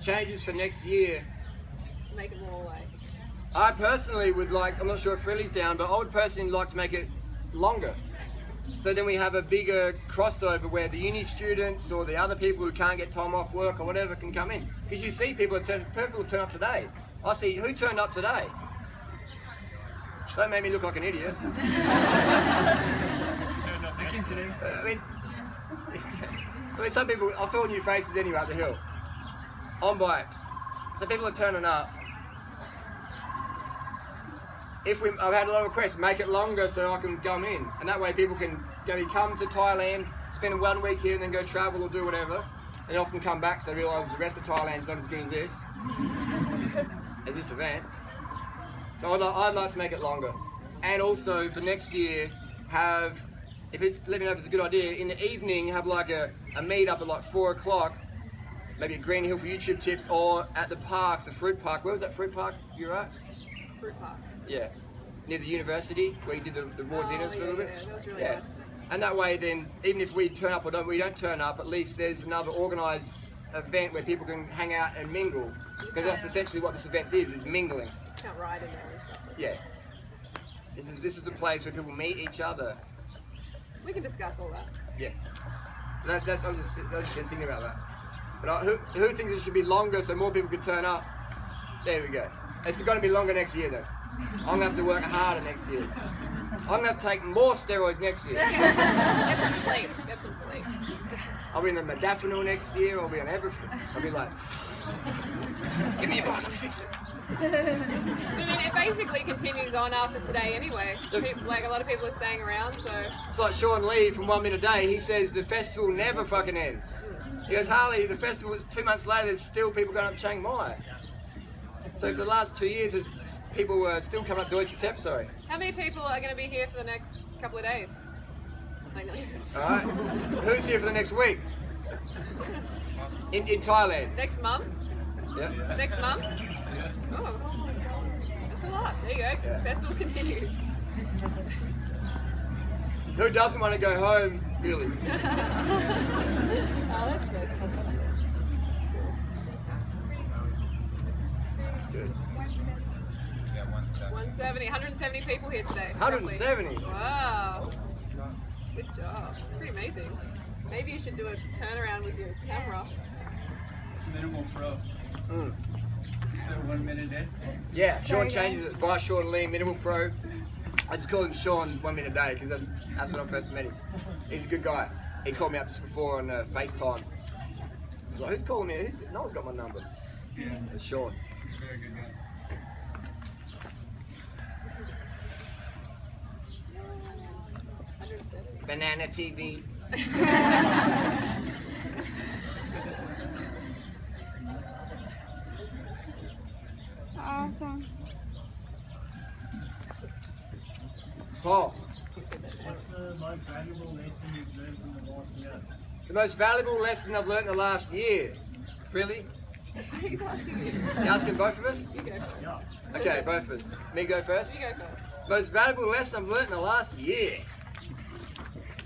Changes for next year. To make it more like. I personally would like, I'm not sure if Freelee's down, but I would personally like to make it longer. So then we have a bigger crossover where the uni students or the other people who can't get time off work or whatever can come in. Because you see people turn up today. I see, who turned up today? Don't make me look like an idiot. I mean, some people, I saw new faces anyway at the hill. On bikes. So people are turning up. I've had a lot of requests, make it longer so I can come in. And that way people can come to Thailand, spend 1 week here and then go travel or do whatever. And often come back so they realise the rest of Thailand's not as good as this event. So I'd like to make it longer. And also for next year, let me know if it's a good idea, in the evening have like a meet up at like 4 o'clock, maybe at Green Hill for YouTube tips, or at the park, the fruit park. Where was that fruit park? You're right? Fruit park. Yeah. Near the university, where you did the raw dinners for a little bit. Yeah, that was really nice. And that way then, even if we turn up or we don't turn up, at least there's another organised event where people can hang out and mingle. Because that's essentially what this event is mingling. Just can't ride in there and stuff. Yeah. This is a place where people meet each other. We can discuss all that. Yeah. I was just thinking about that. But who thinks it should be longer so more people can turn up? There we go. It's going to be longer next year though. I'm going to have to work harder next year. I'm going to have to take more steroids next year. Get some sleep. Get some sleep. I'll be in the modafinil next year. I'll be on everything. I'll be like, give me a bike, let me fix it. I mean, it basically continues on after today anyway. Like a lot of people are staying around, so. It's like Sean Lee from 1 Minute a Day. He says the festival never fucking ends. He goes, Harley, the festival is 2 months later. There's still people going up Chiang Mai. So for the last 2 years, people were still coming up to Oyster Tep, sorry. How many people are going to be here for the next couple of days? Alright. Who's here for the next week? In Thailand? Next month? Yeah. Next month? Oh, that's a lot. There you go. Yeah. Festival continues. Who doesn't want to go home, really? Oh, that's so sweet. That's good. Yeah, 170. 170 people here today. 170? Roughly. Wow. Good job. It's pretty amazing. Maybe you should do a turnaround with your camera. Minimal pro. So 1 minute in? Yeah, Sean changes it by Sean Lee, Minimal Pro. I just call him Sean 1 minute a day because that's when I first met him. He's a good guy. He called me up just before on FaceTime. I was like, who's calling me? No one's got my number. Yeah. It's Sean. Very good guy. Banana TV. Awesome. Paul. What's the most valuable lesson you've learned from the last year? The most valuable lesson I've learned in the last year. Freelee? He's asking you. You asking both of us? You go first. Yeah. Okay, both of us. Me go first? You go first. Most valuable lesson I've learned in the last year.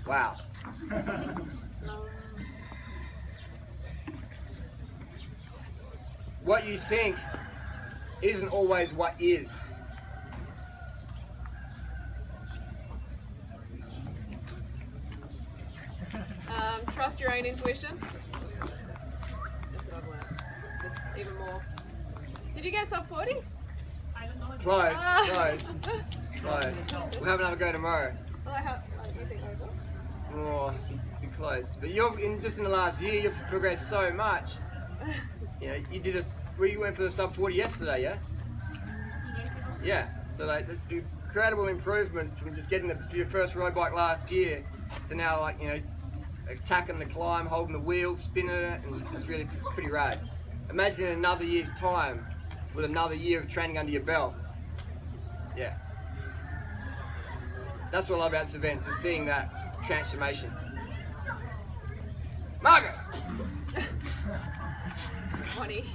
Wow. What you think isn't always what is. Trust your own intuition. That's what I've learned. Just even more. Did you get sub 40? Close, close, close. We'll have another go tomorrow. Well, how do you think over? Oh, you're close. But just in the last year, you've progressed so much. You know, you did you went for the sub 40 yesterday, yeah? Yeah. So that's the incredible improvement from just getting your first road bike last year to now, like, you know, attacking the climb, holding the wheel, spinning it, and it's really pretty rad. Imagine in another year's time with another year of training under your belt. Yeah. That's what I love about this event, just seeing that transformation. Margaret! 20.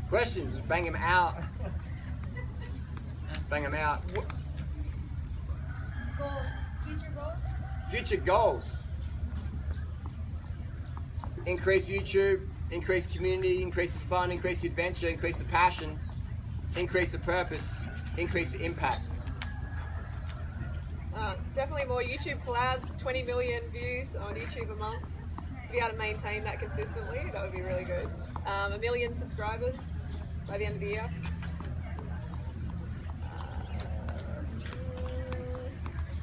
Questions, just bang them out. Bang them out. Goals. Future goals? Future goals. Increase YouTube, increase community, increase the fun, increase the adventure, increase the passion, increase the purpose, increase the impact. Definitely more YouTube collabs, 20 million views on YouTube a month. be able to maintain that consistently, that would be really good. 1 million subscribers by the end of the year.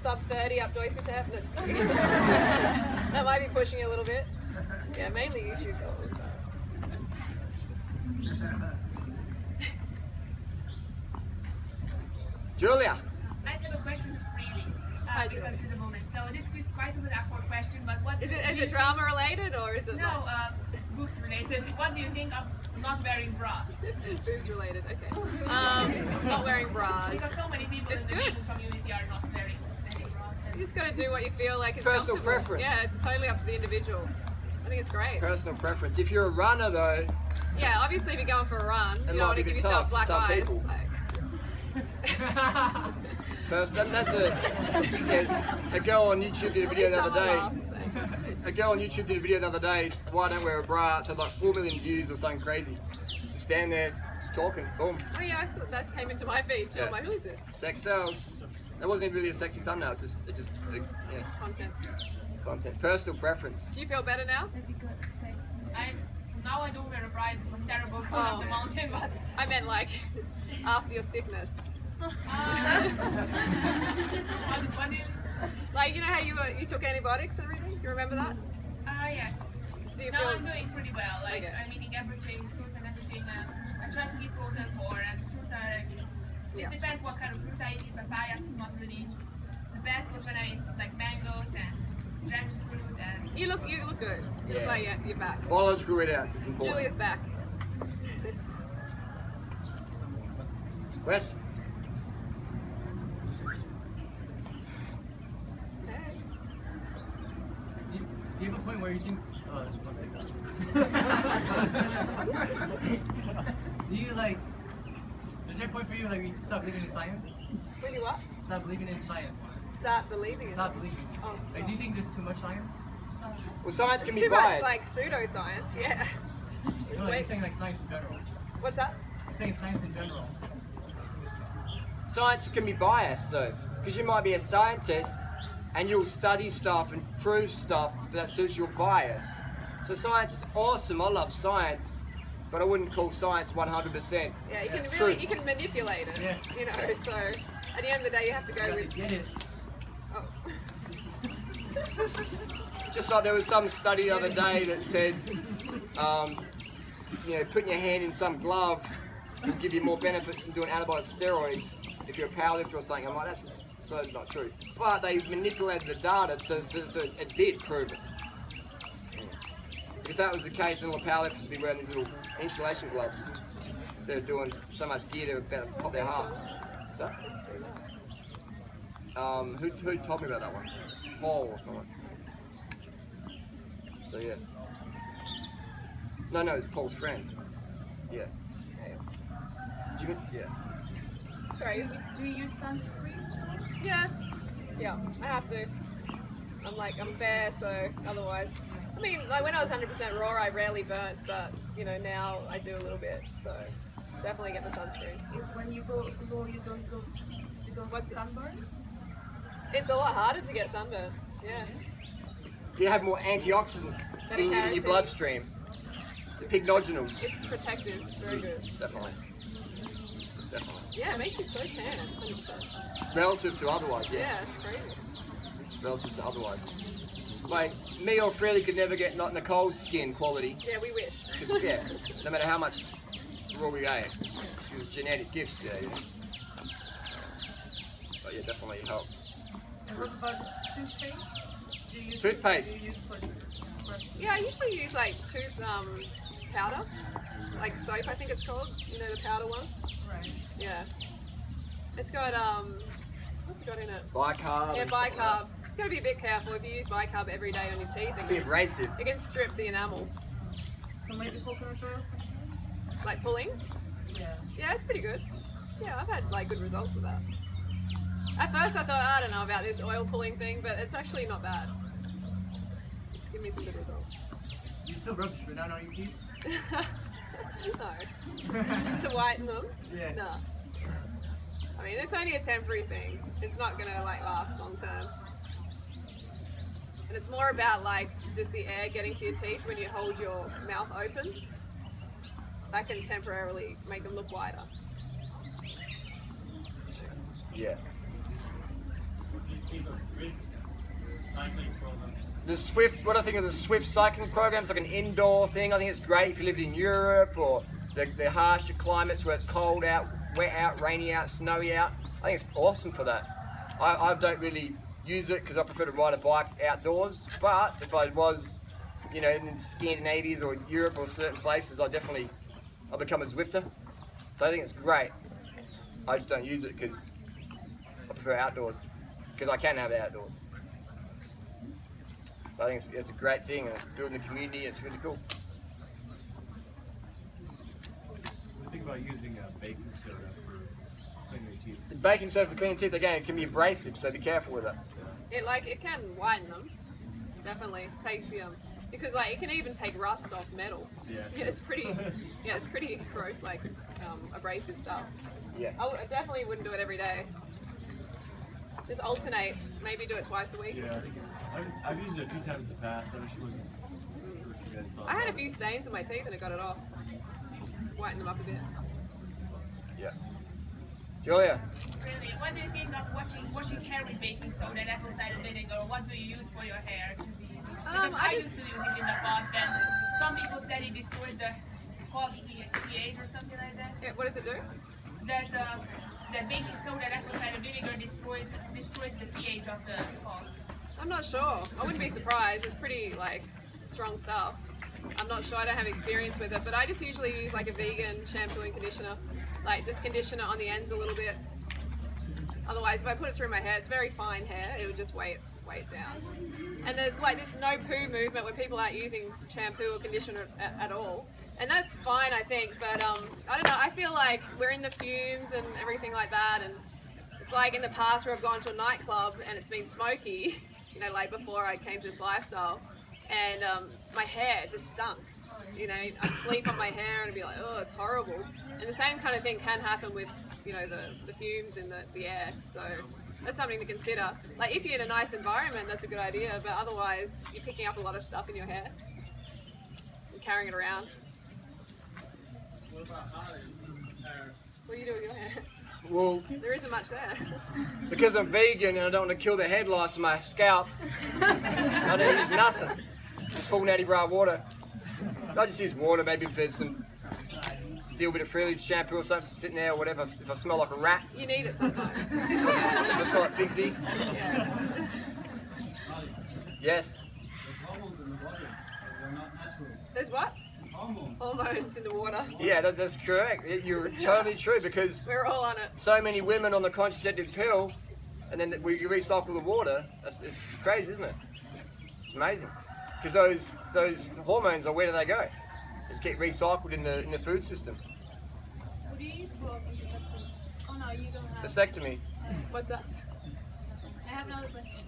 Sub 30 up Doisy Tap. No, just kidding. That might be pushing it a little bit. Yeah, mainly YouTube goals. So. Julia. I have a question for Freelee. Hi, Because for the moment. So this is quite a good awkward question, but what Is it drama related or is it No, books related. What do you think of not wearing bras? Boobs related, okay. Not wearing bras. Because so many people It's in the good. vegan community are not wearing bras. You just got to do what you feel like is Personal comfortable. preference. Yeah, it's totally up to the individual. I think it's great. Personal preference. If you're a runner though, Yeah, obviously if you're going for a run, It you don't might want be to a give bit yourself tough black for some eyes. people. Like, a girl on YouTube did a video the other day. Someone A girl on YouTube did a video the other day. Why don't wear a bra? It's had like 4 million views or something crazy. Just stand there, just talking. Boom. oh yeah, I saw that came into my feed too. Yeah. I'm like, who is this? Sex sells. That wasn't even really a sexy thumbnail. It's just yeah, Content. content. Personal preference. Do you feel better now? Now I do wear a bra. It was terrible going up the mountain, but I meant like after your sickness. what do you? Like, you know how you took antibiotics and everything? You remember that? Yes. Do you Now feel... I'm doing pretty well. Like Okay. I'm eating everything, fruit and everything. I try to eat Rawtill4 and fruit. It depends what kind of fruit I eat. Papaya is not really the best, but when I eat like mangoes and dragon fruit and You look good. You look Yeah. like you're back. Biological readout is important. Julia's back. Questions? Do you have a point where you think, do you like, is there a point for you like you stop believing in science? When you what? Stop believing in science. Start believing in Stop it. believing. Oh, Like, do you think there's too much science? Well, science can be Too biased. much like pseudoscience, yeah. No, like, I'm saying like science in general. What's that? I'm saying science in general. Science can be biased though, because you might be a scientist and you'll study stuff and prove stuff that suits your bias. So science is awesome. I love science, but I wouldn't call science 100%. Yeah, you can really truth. you can manipulate it. Yeah. You know, so at the end of the day you have to go with Get it. oh. Just like there was some study the other day that said, you know, putting your hand in some glove will give you more benefits than doing anabolic steroids if you're a powerlifter or something. I'm like, that's just so not true. But they manipulated the data so it did prove it. If that was the case, then all the powerlifters would be wearing these little insulation gloves instead of doing so much gear to pop their heart. So, who told me about that one? Paul or someone. So yeah. No, it's Paul's friend. Yeah. Do you, yeah. Sorry. do you use sunscreen? Yeah. Yeah, I have to. I'm fair, so otherwise. I mean, like when I was 100% raw, I rarely burnt, but you know, now I do a little bit, so definitely get the sunscreen. When you go low, you don't get sunburns? It's a lot harder to get sunburn, yeah. You have more antioxidants in your carotene. bloodstream. The pignogenals. It's protective, it's very good. Definitely. Yeah, it makes you so tan, 100%. Relative to otherwise, yeah. Yeah, it's crazy. Relative to otherwise. Like, me or Freelee could never get Nicole's skin quality. Yeah, we wish. 'Cause, yeah, no matter how much raw we ate. It was genetic gifts, yeah. But yeah, definitely it helps. And what about toothpaste? Do you use, Toothpaste. Do you use for brushing? Yeah, I usually use like tooth powder, like soap I think it's called, you know, the powder one. Right. Yeah. It's got, what's it got in it? Bicarb. Yeah, and stuff like bicarb. You gotta be a bit careful if you use bicarb every day on your teeth. Be abrasive. It can strip the enamel. So maybe coconut oil sometimes? Like pulling? Yeah. Yeah, it's pretty good. Yeah, I've had like good results with that. At first I thought, I don't know about this oil pulling thing, but it's actually not bad. It's given me some good results. You still rub banana on your teeth? No. To whiten them? Yeah. No. I mean, it's only a temporary thing. It's not gonna like last long term. And it's more about like just the air getting to your teeth when you hold your mouth open. That can temporarily make them look wider. Yeah. What do you think of Swift cycling program? The Swift, what I think of the Swift cycling program is like an indoor thing. I think it's great if you lived in Europe or the harsher climates where it's cold out, wet out, rainy out, snowy out. I think it's awesome for that. I don't really use it because I prefer to ride a bike outdoors, but if I was, you know, in Scandinavias or Europe or certain places, I'll become a Zwifter. So I think it's great. I just don't use it because I prefer outdoors, because I can have it outdoors. I think it's a great thing, and it's building the community. It's really cool. What do you think about using baking soda for cleaning your teeth? The baking soda for cleaning teeth, again, it can be abrasive, so be careful with it. It can whiten them, definitely. Takes because like it can even take rust off metal. Yeah. It's pretty gross, like abrasive stuff. Yeah. I definitely wouldn't do it every day. Just alternate, maybe do it twice a week. Yeah. I've used it a few times in the past. I wish it wasn't what you guys thought. I had a few stains in my teeth and I got it off. Whiten them up a bit. Yeah. Julia. Really, what do you think of washing hair with baking soda and apple cider vinegar? What do you use for your hair? Because I used to use it in the past, and some people said it destroyed the scalp pH or something like that. Yeah, what does it do? That baking soda and apple cider vinegar destroys the pH of the scalp. I'm not sure. I wouldn't be surprised. It's pretty like strong stuff. I'm not sure. I don't have experience with it, but I just usually use like a vegan shampoo and conditioner. Like just condition it on the ends a little bit. Otherwise, if I put it through my hair, it's very fine hair. It would just weigh it down. And there's like this no poo movement where people aren't using shampoo or conditioner at all. And that's fine, I think, but I don't know, I feel like we're in the fumes and everything like that, and it's like in the past where I've gone to a nightclub and it's been smoky, you know, like before I came to this lifestyle, and my hair just stunk. You know, I'd sleep on my hair and it'd be like, oh, it's horrible. And the same kind of thing can happen with, you know, the fumes in the air, so that's something to consider. Like if you're in a nice environment, that's a good idea, but otherwise you're picking up a lot of stuff in your hair and carrying it around. What do you do with your hair? Well, there isn't much there. Because I'm vegan and I don't want to kill the head lice in my scalp, I don't use nothing. Just full natty bra water. I just use water, maybe if there's some steel bit of Freelee shampoo or something sitting there or whatever, if I smell like a rat. You need it sometimes. If I smell like figsy. Yeah. Yes. There's what? Hormones in the water. Yeah, that's correct. You're totally true, because we're all on it. So many women on the contraceptive pill, and then you recycle the water. It's crazy, isn't it? It's amazing. Because those hormones are, where do they go? Just get recycled in the food system. What do you use for contraceptive? Oh no, you don't have. Vasectomy. What's that? I have another question.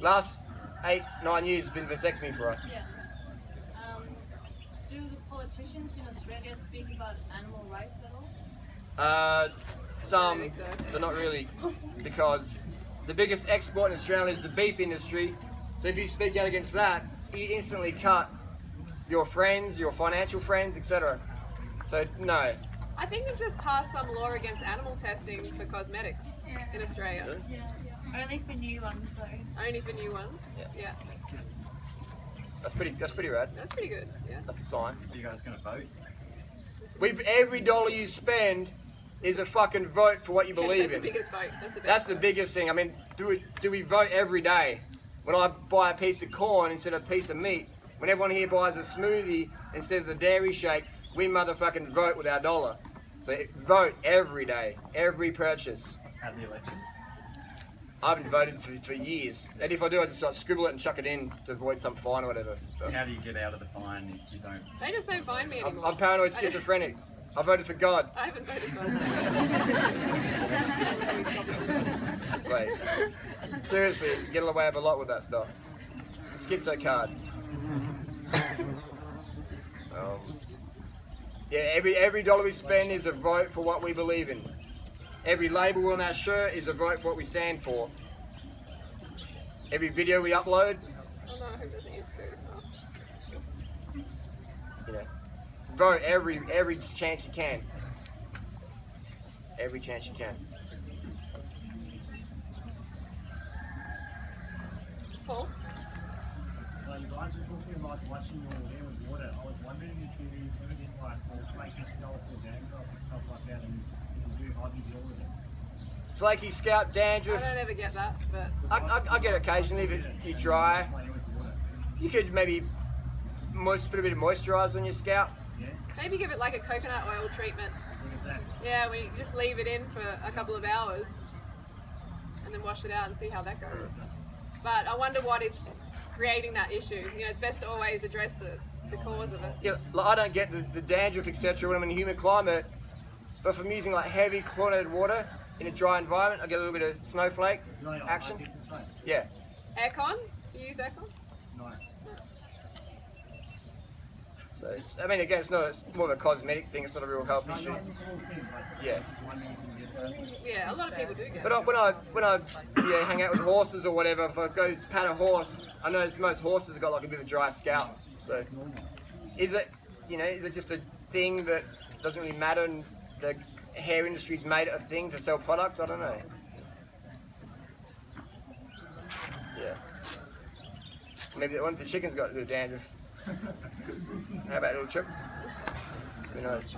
Last 8-9 years has been vasectomy for us. Yeah. Do the politicians in Australia speak about animal rights at all? Some, but not really, because the biggest export in Australia is the beef industry. So if you speak out against that, you instantly cut your friends, your financial friends, etc. So no. I think they've just passed some law against animal testing for cosmetics in Australia. Yeah. Only for new ones, though. Only for new ones. Yeah. That's pretty rad. That's pretty good. Yeah. That's a sign. Are you guys gonna vote? Every dollar you spend is a fucking vote for what you believe That's in. the biggest vote. That's the biggest thing. I mean, do we vote every day? When I buy a piece of corn instead of a piece of meat, when everyone here buys a smoothie instead of the dairy shake, we motherfucking vote with our dollar. So vote every day, every purchase. At the election? I haven't voted for years. And if I do, I just like scribble it and chuck it in to avoid some fine or whatever. But how do you get out of the fine if you don't? They just don't find me anymore. I'm paranoid schizophrenic. I voted for God. I haven't voted for Wait. Seriously, you get away with a lot with that stuff. The schizo card. Yeah, every dollar we spend is a vote for what we believe in. Every label on our shirt is a vote for what we stand for. every video we upload. Oh no, I hope it doesn't use food. Oh. You know, bro, every chance you can. Every chance you can. Paul? You guys were talking about washing your hair with water. I was wondering if you ever get like scalp or dandruff and stuff like that, and you do hardly deal with it. Flaky scalp, I dandruff. don't ever get that, but I get it occasionally if you're dry. You could maybe put a bit of moisturiser on your scalp. maybe give it like a coconut oil treatment. Yeah, we just leave it in for a couple of hours and then wash it out and see how that goes. But I wonder what is creating that issue. You know, it's best to always address the cause of it. Yeah, like, I don't get the dandruff, etc. when I'm in a humid climate, but from using like heavy chlorinated water in a dry environment, I get a little bit of snowflake action. Yeah. Aircon? You use aircon? No. So it's, I mean, again, it's more of a cosmetic thing. It's not a real health issue. Yeah. Yeah, a lot of people do get it. But when I hang out with horses or whatever, if I go to pat a horse, I notice most horses have got like a bit of a dry scalp. So is it just a thing that doesn't really matter and the hair industry's made it a thing to sell products? I don't know. Yeah. Maybe one of the chickens got a bit of dandruff. How about a little chip? Who knows?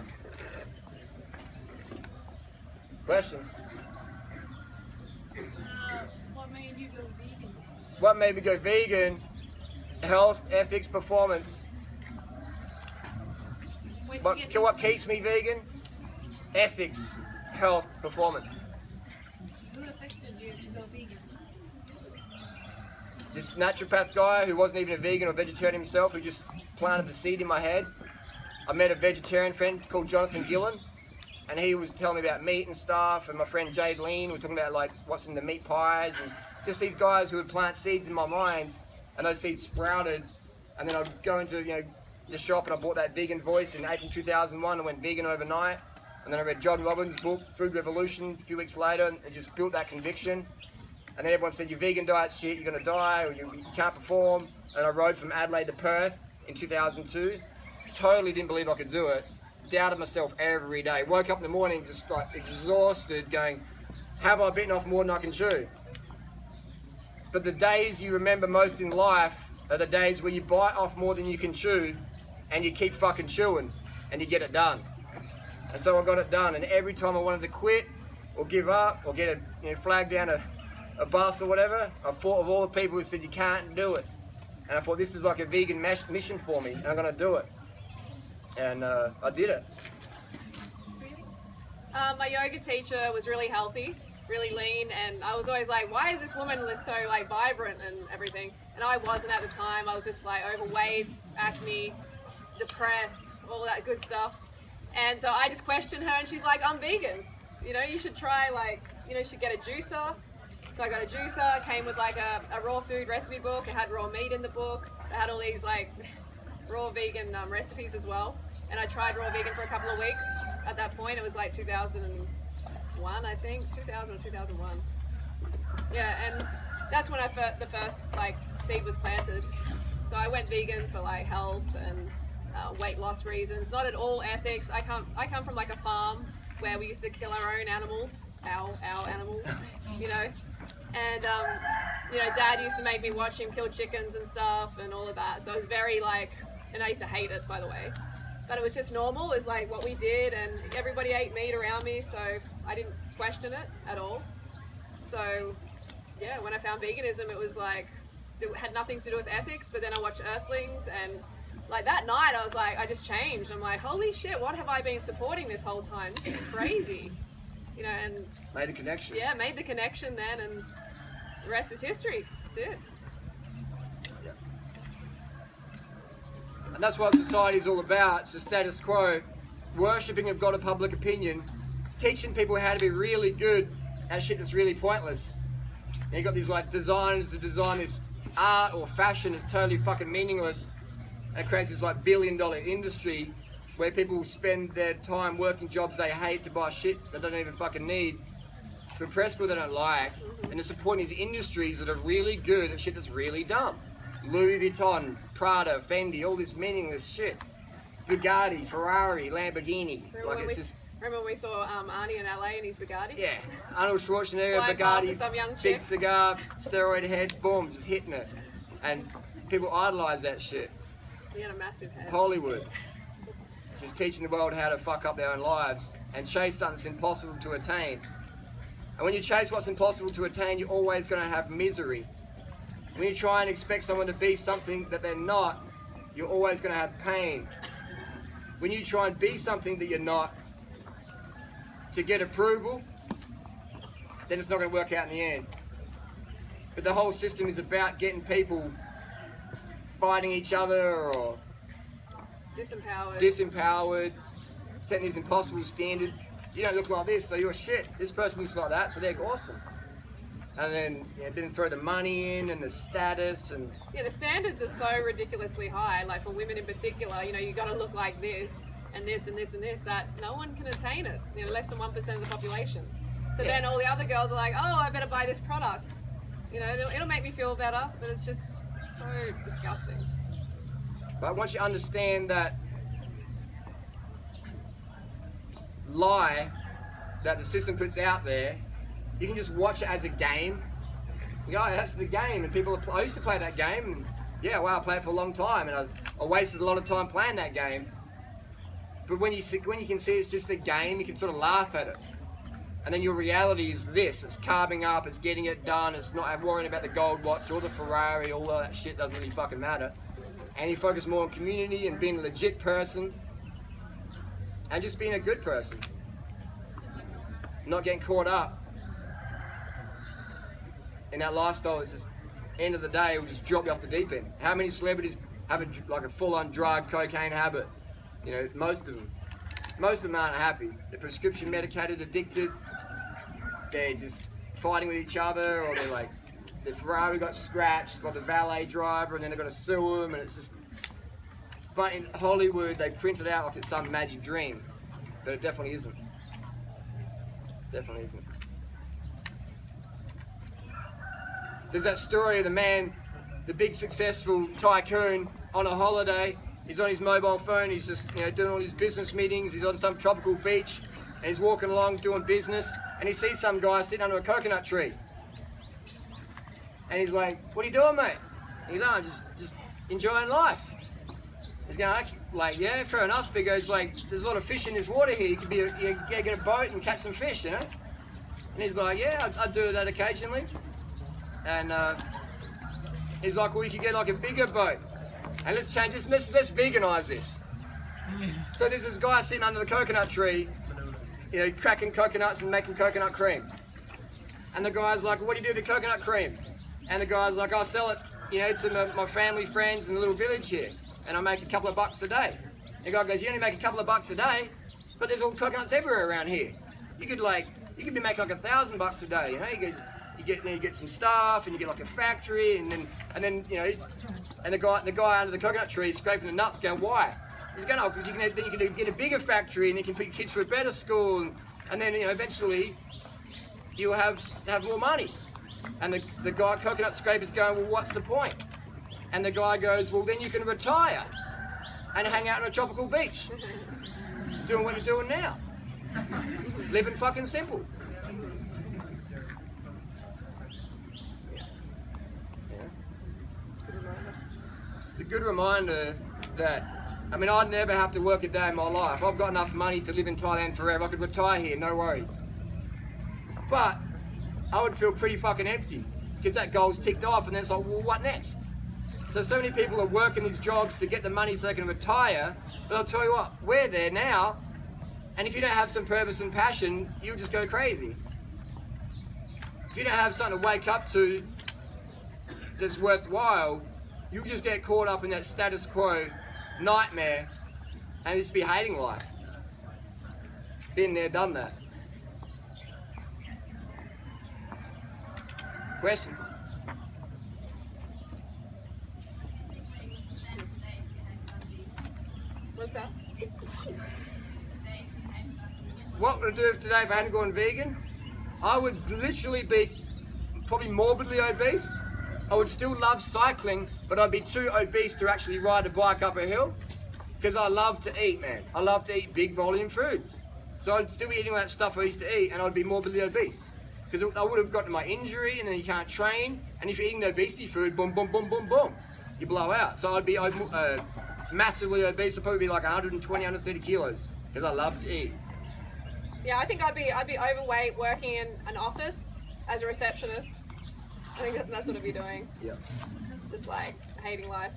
Questions? What made you go vegan? What made me go vegan? Health, ethics, performance. What keeps me vegan? Ethics, health, performance. Who affected you to go vegan? This naturopath guy who wasn't even a vegan or vegetarian himself, who just planted the seed in my head. I met a vegetarian friend called Jonathan Gillen, and he was telling me about meat and stuff, and my friend Jade Lean was talking about like what's in the meat pies, and just these guys who would plant seeds in my mind, and those seeds sprouted, and then I'd go into the shop and I bought that Vegan Voice in April 2001 and went vegan overnight, and then I read John Robbins' book, Food Revolution, a few weeks later, and it just built that conviction. And then everyone said, your vegan diet's shit, you're going to die, or you can't perform. And I rode from Adelaide to Perth in 2002. Totally didn't believe I could do it. Doubted myself every day. Woke up in the morning just like exhausted, going, have I bitten off more than I can chew? But the days you remember most in life are the days where you bite off more than you can chew, and you keep fucking chewing, and you get it done. And so I got it done, and every time I wanted to quit, or give up, or get a flag down a bus or whatever, I thought of all the people who said you can't do it, and I thought this is like a vegan mission for me, and I'm gonna do it, and I did it. My yoga teacher was really healthy, really lean, and I was always like, why is this woman so like vibrant and everything? And I wasn't at the time. I was just like overweight, acne, depressed, all that good stuff. And so I just questioned her, and she's like, I'm vegan. You know, you should try you should get a juicer. So I got a juicer, came with like a raw food recipe book. It had raw meat in the book. It had all these like raw vegan recipes as well. And I tried raw vegan for a couple of weeks. At that point, it was like 2001, I think, 2000 or 2001. Yeah, and that's when the first like seed was planted. So I went vegan for like health and weight loss reasons. Not at all ethics. I come from like a farm where we used to kill our own animals, our animals, you know. And Dad used to make me watch him kill chickens and stuff and all of that. So it was very like, and I used to hate it, by the way. But it was just normal. It was like what we did, and everybody ate meat around me, so I didn't question it at all. So yeah, when I found veganism, it was like, it had nothing to do with ethics, but then I watched Earthlings, and like that night I was like, I just changed. I'm like, holy shit, what have I been supporting this whole time? This is crazy. You know, and made the connection. Yeah, made the connection then, and the rest is history. That's it. Yeah. And that's what society's all about. It's the status quo, worshipping of God of public opinion, teaching people how to be really good at shit that's really pointless. And you got these like designers who design this art or fashion that's totally fucking meaningless, and it creates this like billion-dollar industry where people spend their time working jobs they hate to buy shit they don't even fucking need. to impress people they don't like, and to support these industries that are really good at shit that's really dumb. Louis Vuitton, Prada, Fendi, all this meaningless shit. Bugatti, Ferrari, Lamborghini. Remember when we saw Arnie in LA in his Bugatti? Yeah, Arnold Schwarzenegger, Flying past Bugatti, with some young chick. big cigar, steroid head, boom, just hitting it. And people idolize that shit. He had a massive head. Hollywood. Just teaching the world how to fuck up their own lives and chase something that's impossible to attain. And when you chase what's impossible to attain, you're always going to have misery. When you try and expect someone to be something that they're not, you're always going to have pain. When you try and be something that you're not to get approval, then it's not going to work out in the end. But the whole system is about getting people fighting each other or disempowered, setting these impossible standards. You don't look like this, so you're shit. This person looks like that, so they're awesome. And then throw the money in and the status and... Yeah, the standards are so ridiculously high, like for women in particular, you know, you got to look like this and this and this and this, that no one can attain it, you know, less than 1% of the population. So then all the other girls are like, oh, I better buy this product. You know, it'll make me feel better, but it's just so disgusting. But once you understand that lie that the system puts out there, you can just watch it as a game. You go, oh, that's the game, and I used to play that game, and yeah, well, I played it for a long time, and I wasted a lot of time playing that game. But when you can see it's just a game, you can sort of laugh at it. And then your reality is this: it's carving up, it's getting it done, it's not worrying about the gold watch or the Ferrari, all that shit doesn't really fucking matter. And you focus more on community and being a legit person, and just being a good person, not getting caught up in that lifestyle. It's just, end of the day, it will just drop you off the deep end. How many celebrities have a full-on drug, cocaine habit? You know, most of them aren't happy. They're prescription medicated, addicted. They're just fighting with each other, or they're like, the Ferrari got scratched by the valet driver, and then they're going to sue them, and it's just... But in Hollywood, they print it out like it's some magic dream, but it definitely isn't. Definitely isn't. There's that story of the man, the big successful tycoon, on a holiday. He's on his mobile phone, he's just doing all his business meetings, he's on some tropical beach, and he's walking along doing business, and he sees some guy sitting under a coconut tree. And he's like, what are you doing, mate? And he's like, I'm just enjoying life. He's going, like, yeah, fair enough, because like, there's a lot of fish in this water here, you could get a boat and catch some fish, you know? And he's like, yeah, I do that occasionally. And he's like, well, you could get like a bigger boat. And let's change this, let's veganize this. So there's this guy sitting under the coconut tree, cracking coconuts and making coconut cream. And the guy's like, what do you do with the coconut cream? And the guy's like, I sell it, to my family, friends in the little village here, and I make a couple of bucks a day. And the guy goes, you only make a couple of bucks a day, but there's all coconuts everywhere around here. You could be making like $1,000 a day, He goes, you get some staff, and you get like a factory, and then and the guy under the coconut tree is scraping the nuts, going, why? He's going, oh, because you can get a bigger factory, and you can put your kids through a better school, and then eventually you'll have more money. And the guy coconut scraper's going, well, what's the point? And the guy goes, well, then you can retire and hang out on a tropical beach, doing what you're doing now, living fucking simple. It's a good reminder that, I'd never have to work a day in my life. I've got enough money to live in Thailand forever. I could retire here, no worries. But I would feel pretty fucking empty, because that goal's ticked off, and then it's like, well, what next? So many people are working these jobs to get the money so they can retire, but I'll tell you what, we're there now, and if you don't have some purpose and passion, you'll just go crazy. If you don't have something to wake up to that's worthwhile, you'll just get caught up in that status quo nightmare and just be hating life. Been there, done that. Questions? What's that? What would I do today if I hadn't gone vegan? I would literally be probably morbidly obese. I would still love cycling, but I'd be too obese to actually ride a bike up a hill. Because I love to eat, man. I love to eat big volume foods. So I'd still be eating all that stuff I used to eat, and I'd be morbidly obese. Because I would have gotten my injury, and then you can't train. And if you're eating the obesity food, boom, boom, boom, boom, boom, you blow out. So I'd be massively obese. I'd probably be like 120, 130 kilos. Because I love to eat. Yeah, I think I'd be overweight working in an office as a receptionist. I think that's what I'd be doing. Yeah. Just like hating life.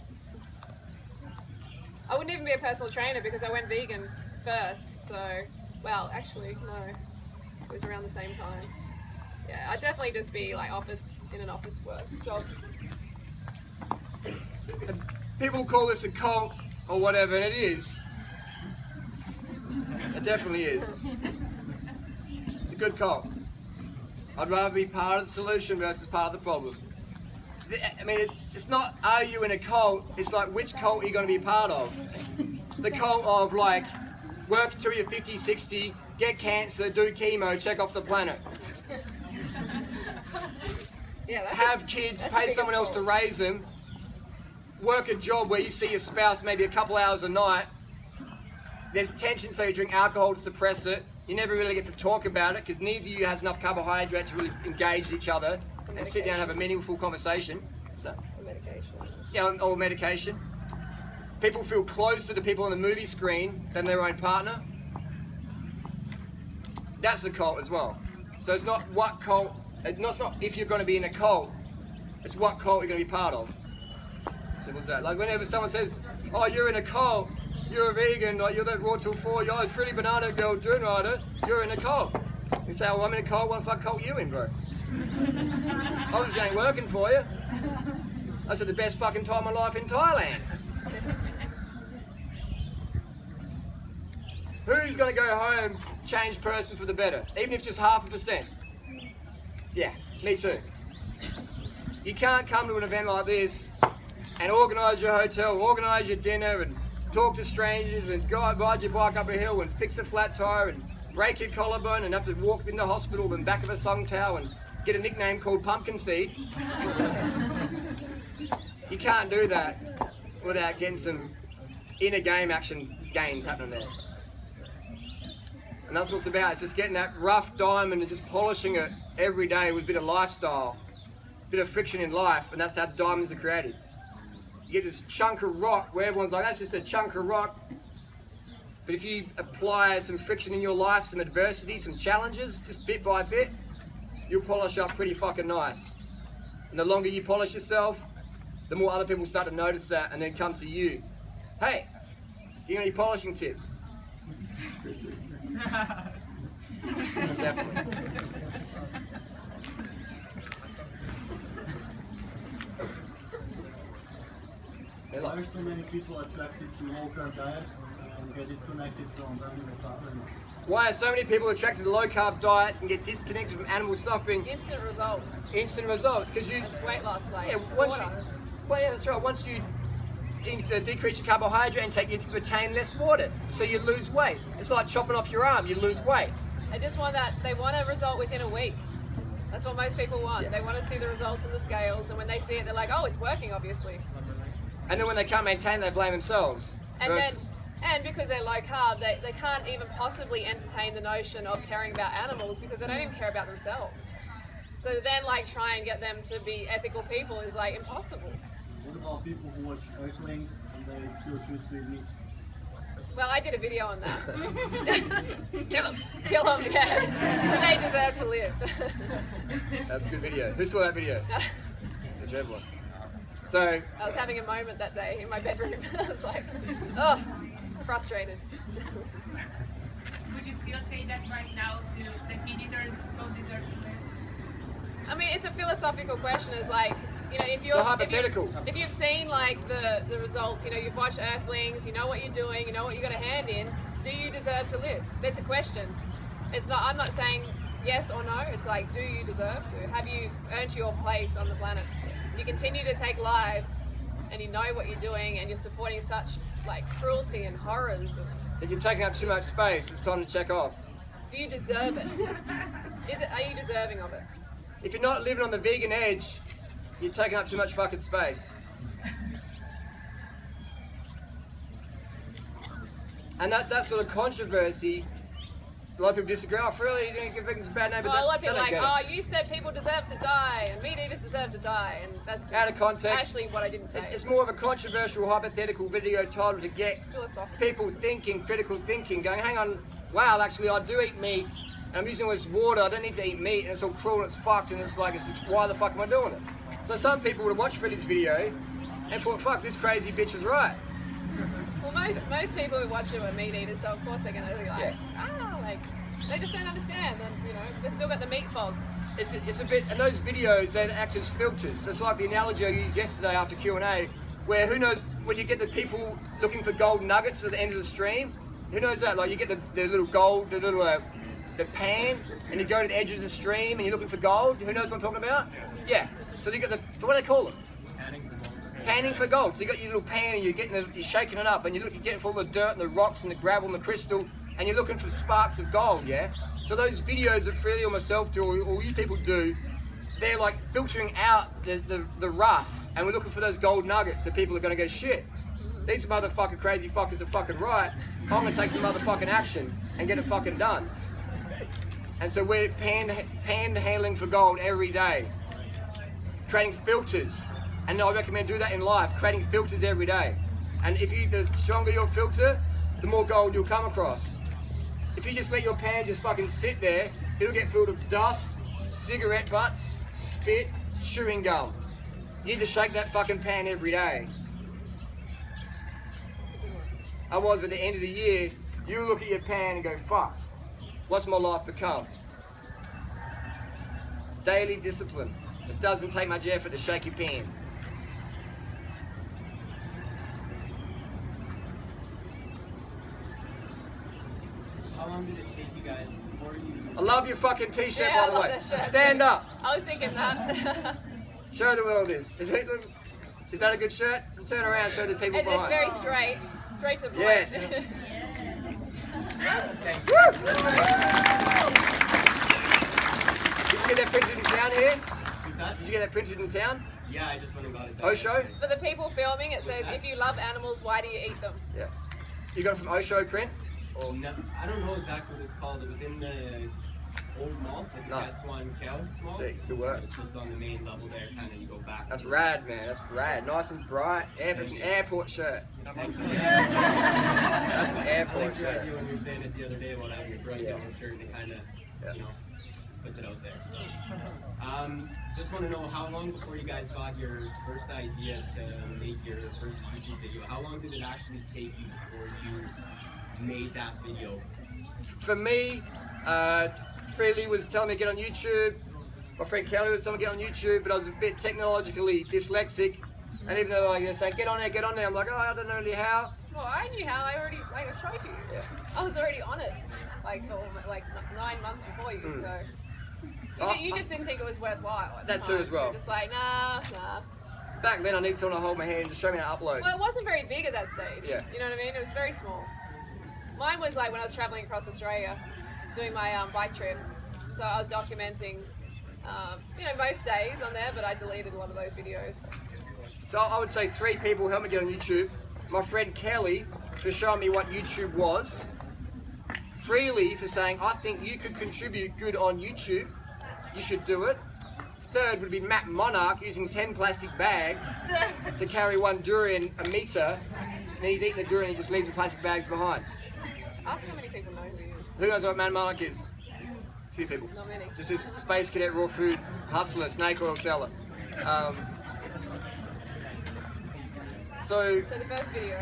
I wouldn't even be a personal trainer because I went vegan first. So, well, actually, no. It was around the same time. Yeah, I'd definitely just be like in an office work job. People call this a cult or whatever, and it is. It definitely is. It's a good cult. I'd rather be part of the solution versus part of the problem. I mean, it's not, are you in a cult? It's like, which cult are you going to be part of? The cult of like, work till you're 50, 60, get cancer, do chemo, check off the planet. Yeah, have kids, pay someone else to raise them, work a job where you see your spouse maybe a couple hours a night. There's tension, so you drink alcohol to suppress it. You never really get to talk about it because neither of you has enough carbohydrate to really engage each other and sit down and have a meaningful conversation. So, medication. Yeah, or medication. People feel closer to people on the movie screen than their own partner. That's a cult as well. So it's not what cult, it's not if you're going to be in a cult, it's what cult you're going to be part of. Simple as that. Like whenever someone says, oh, you're in a cult, you're a vegan, like you're that Rawtill4, you're a Freelee banana girl, Durianrider, you're in a cult. You say, well, I'm in a cult, what the fuck cult you in, bro? Obviously ain't working for you. I had the best fucking time of my life in Thailand. Who's going to go home, change person for the better? Even if just 0.5%. Yeah, me too. You can't come to an event like this and organise your hotel, organise your dinner and talk to strangers and go ride your bike up a hill and fix a flat tyre and break your collarbone and have to walk into hospital in the back of a sung towel and get a nickname called Pumpkin Seed. You can't do that without getting some inner game action gains happening there. And that's what it's about. It's just getting that rough diamond and just polishing it every day with a bit of lifestyle, a bit of friction in life, and that's how diamonds are created. You get this chunk of rock where everyone's like, that's just a chunk of rock. But if you apply some friction in your life, some adversity, some challenges, just bit by bit, you'll polish up pretty fucking nice. And the longer you polish yourself, the more other people start to notice that and then come to you. Hey, you got any polishing tips? Definitely. Why are so many people attracted to low-carb diets and get disconnected from animal suffering? Why are so many people attracted to low-carb diets and get disconnected from animal suffering? Instant results. Instant results, because you... It's weight loss, like yeah, that's right. Once you decrease your carbohydrate intake, you retain less water, so you lose weight. It's like chopping off your arm, you lose weight. They just want that, they want a result within a week. That's what most people want. Yeah. They want to see the results in the scales, and when they see it, they're like, oh, it's working, obviously. And then when they can't maintain, they blame themselves. And because they're low carb, they can't even possibly entertain the notion of caring about animals because they don't even care about themselves. So then, like, try and get them to be ethical people is like impossible. What about people who watch Earthlings and they still choose to eat meat? Well, I did a video on that. Kill them. Kill them, yeah. So they deserve to live. That's a good video. Who saw that video? Whichever one. So I was having a moment that day in my bedroom. I was like, oh, frustrated. Would you still say that right now to the meat eaters don't deserve to live? I mean, it's a philosophical question. It's like, you know, if you're hypothetical. If you've seen like the results, you know, you've watched Earthlings, you know what you're doing, you know what you got a hand in. Do you deserve to live? That's a question. It's not. I'm not saying yes or no. It's like, do you deserve to? Have you earned your place on the planet? You continue to take lives, and you know what you're doing, and you're supporting such like cruelty and horrors. If you're taking up too much space, it's time to check off. Do you deserve it? Are you deserving of it? If you're not living on the vegan edge, you're taking up too much fucking space. And that sort of controversy, a lot of people disagree. Oh, Freelee, you're going to give vegans a bad name, but a lot of people they don't like, get it. you said people deserve to die, and meat eaters deserve to die, and that's Out of context. actually what I didn't say. It's more of a controversial, hypothetical video title to get people thinking, critical thinking, going, hang on, wow, actually I do eat meat, and I'm using all this water, I don't need to eat meat, and it's all cruel and it's fucked, and it's like, why the fuck am I doing it? So some people would have watched Freelee's video and thought, fuck, this crazy bitch is right. Well, most people who watch it are meat eaters, so of course they're going to be like, they just don't understand, and they've still got the meat fog. It's a bit, and those videos, they act as filters. So it's like the analogy I used yesterday after Q&A, where who knows, when you get the people looking for gold nuggets at the end of the stream, who knows that? Like you get the little gold, the little the pan, and you go to the edge of the stream and you're looking for gold. Who knows what I'm talking about? Yeah. So you got what do they call it? Panning for gold. So you got your little pan and you're shaking it up and you're getting full of the dirt and the rocks and the gravel and the crystal and you're looking for sparks of gold, yeah? So those videos that Freelee or myself do or you people do, they're like filtering out the rough and we're looking for those gold nuggets that people are going to go, shit, these motherfucking crazy fuckers are fucking right. I'm going to take some motherfucking action and get it fucking done. And so we're panhandling for gold every day. Creating filters. And I recommend do that in life, creating filters every day. And the stronger your filter, the more gold you'll come across. If you just let your pan just fucking sit there, it'll get filled with dust, cigarette butts, spit, chewing gum. You need to shake that fucking pan every day. Otherwise, at the end of the year, you look at your pan and go, fuck, what's my life become? Daily discipline. It doesn't take much effort to shake your pan. How long did it take you guys before you... I love your fucking t-shirt, Yeah, by the I way. love that shirt. Stand up. I was thinking that. Show the world this. Is that a good shirt? Turn around, show the people behind. It's very straight to the point. Yes. Did you get that printed in town here? Did you get that printed in town? Yeah, I just went and got it done. Osho? For the people filming, it says, if you love animals, why do you eat them? Yeah. You got it from Osho print? Oh, no, I don't know exactly what it's called. It was in the old mall, like the Nice. One Cow mall. Sick, good work. It's just on the main level there, kind of you go back. That's rad, man. That's rad. Nice and bright. It's an airport shirt. That's an I airport like your shirt. idea when you were saying it the other day about having a bright yellow shirt and it kind of, puts it out there. So, just want to know how long before you guys got your first idea to make your first YouTube video? How long did it actually take you before you made that video? For me, Freelee was telling me to get on YouTube. My friend Kelly was telling me to get on YouTube, but I was a bit technologically dyslexic. And even though they say, get on there, I'm like, oh, I don't know really how. Well, I knew how. I showed you. Yeah. I was already on it, like 9 months before you. So you just didn't think it was worthwhile. At the That too time. as well. You were just like, nah. Back then, I needed someone to hold my hand and just show me how to upload. Well, it wasn't very big at that stage. Yeah. You know what I mean? It was very small. Mine was like when I was traveling across Australia, doing my bike trip. So I was documenting, most days on there, but I deleted a lot of those videos. So I would say 3 people helped me get on YouTube. My friend Kelly for showing me what YouTube was. Freelee for saying, I think you could contribute good on YouTube. You should do it. Third would be Matt Monarch using 10 plastic bags to carry one durian a meter. And he's eating the durian and he just leaves the plastic bags behind. Ask how many people know who he is. Who knows what Matt Monarch is? A few people. Not many. Just this space cadet raw food hustler, snake oil seller. So the first video.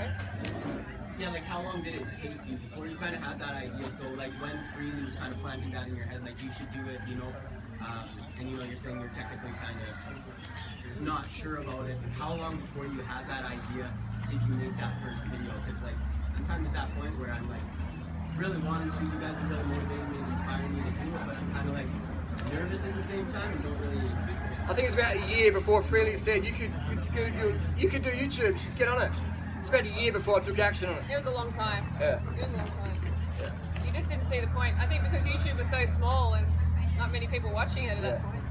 Yeah, like how long did it take you before you kind of had that idea? So like when Freelee was kind of planting that in your head, like you should do it, and you're saying you're technically kind of not sure about it. How long before you had that idea did you make that first video? Because like I'm kind of at that point where I'm like really wanting to. You guys are really motivating me and inspiring me to do it, but I'm kind of like nervous at the same time and don't really. I think it's about a year before Freelee said you could do YouTube, you should get on it. It's about a year before I took action on it. It was a long time. Yeah. It was a long time. You just didn't see the point. I think because YouTube was so small and not many people watching it at that point.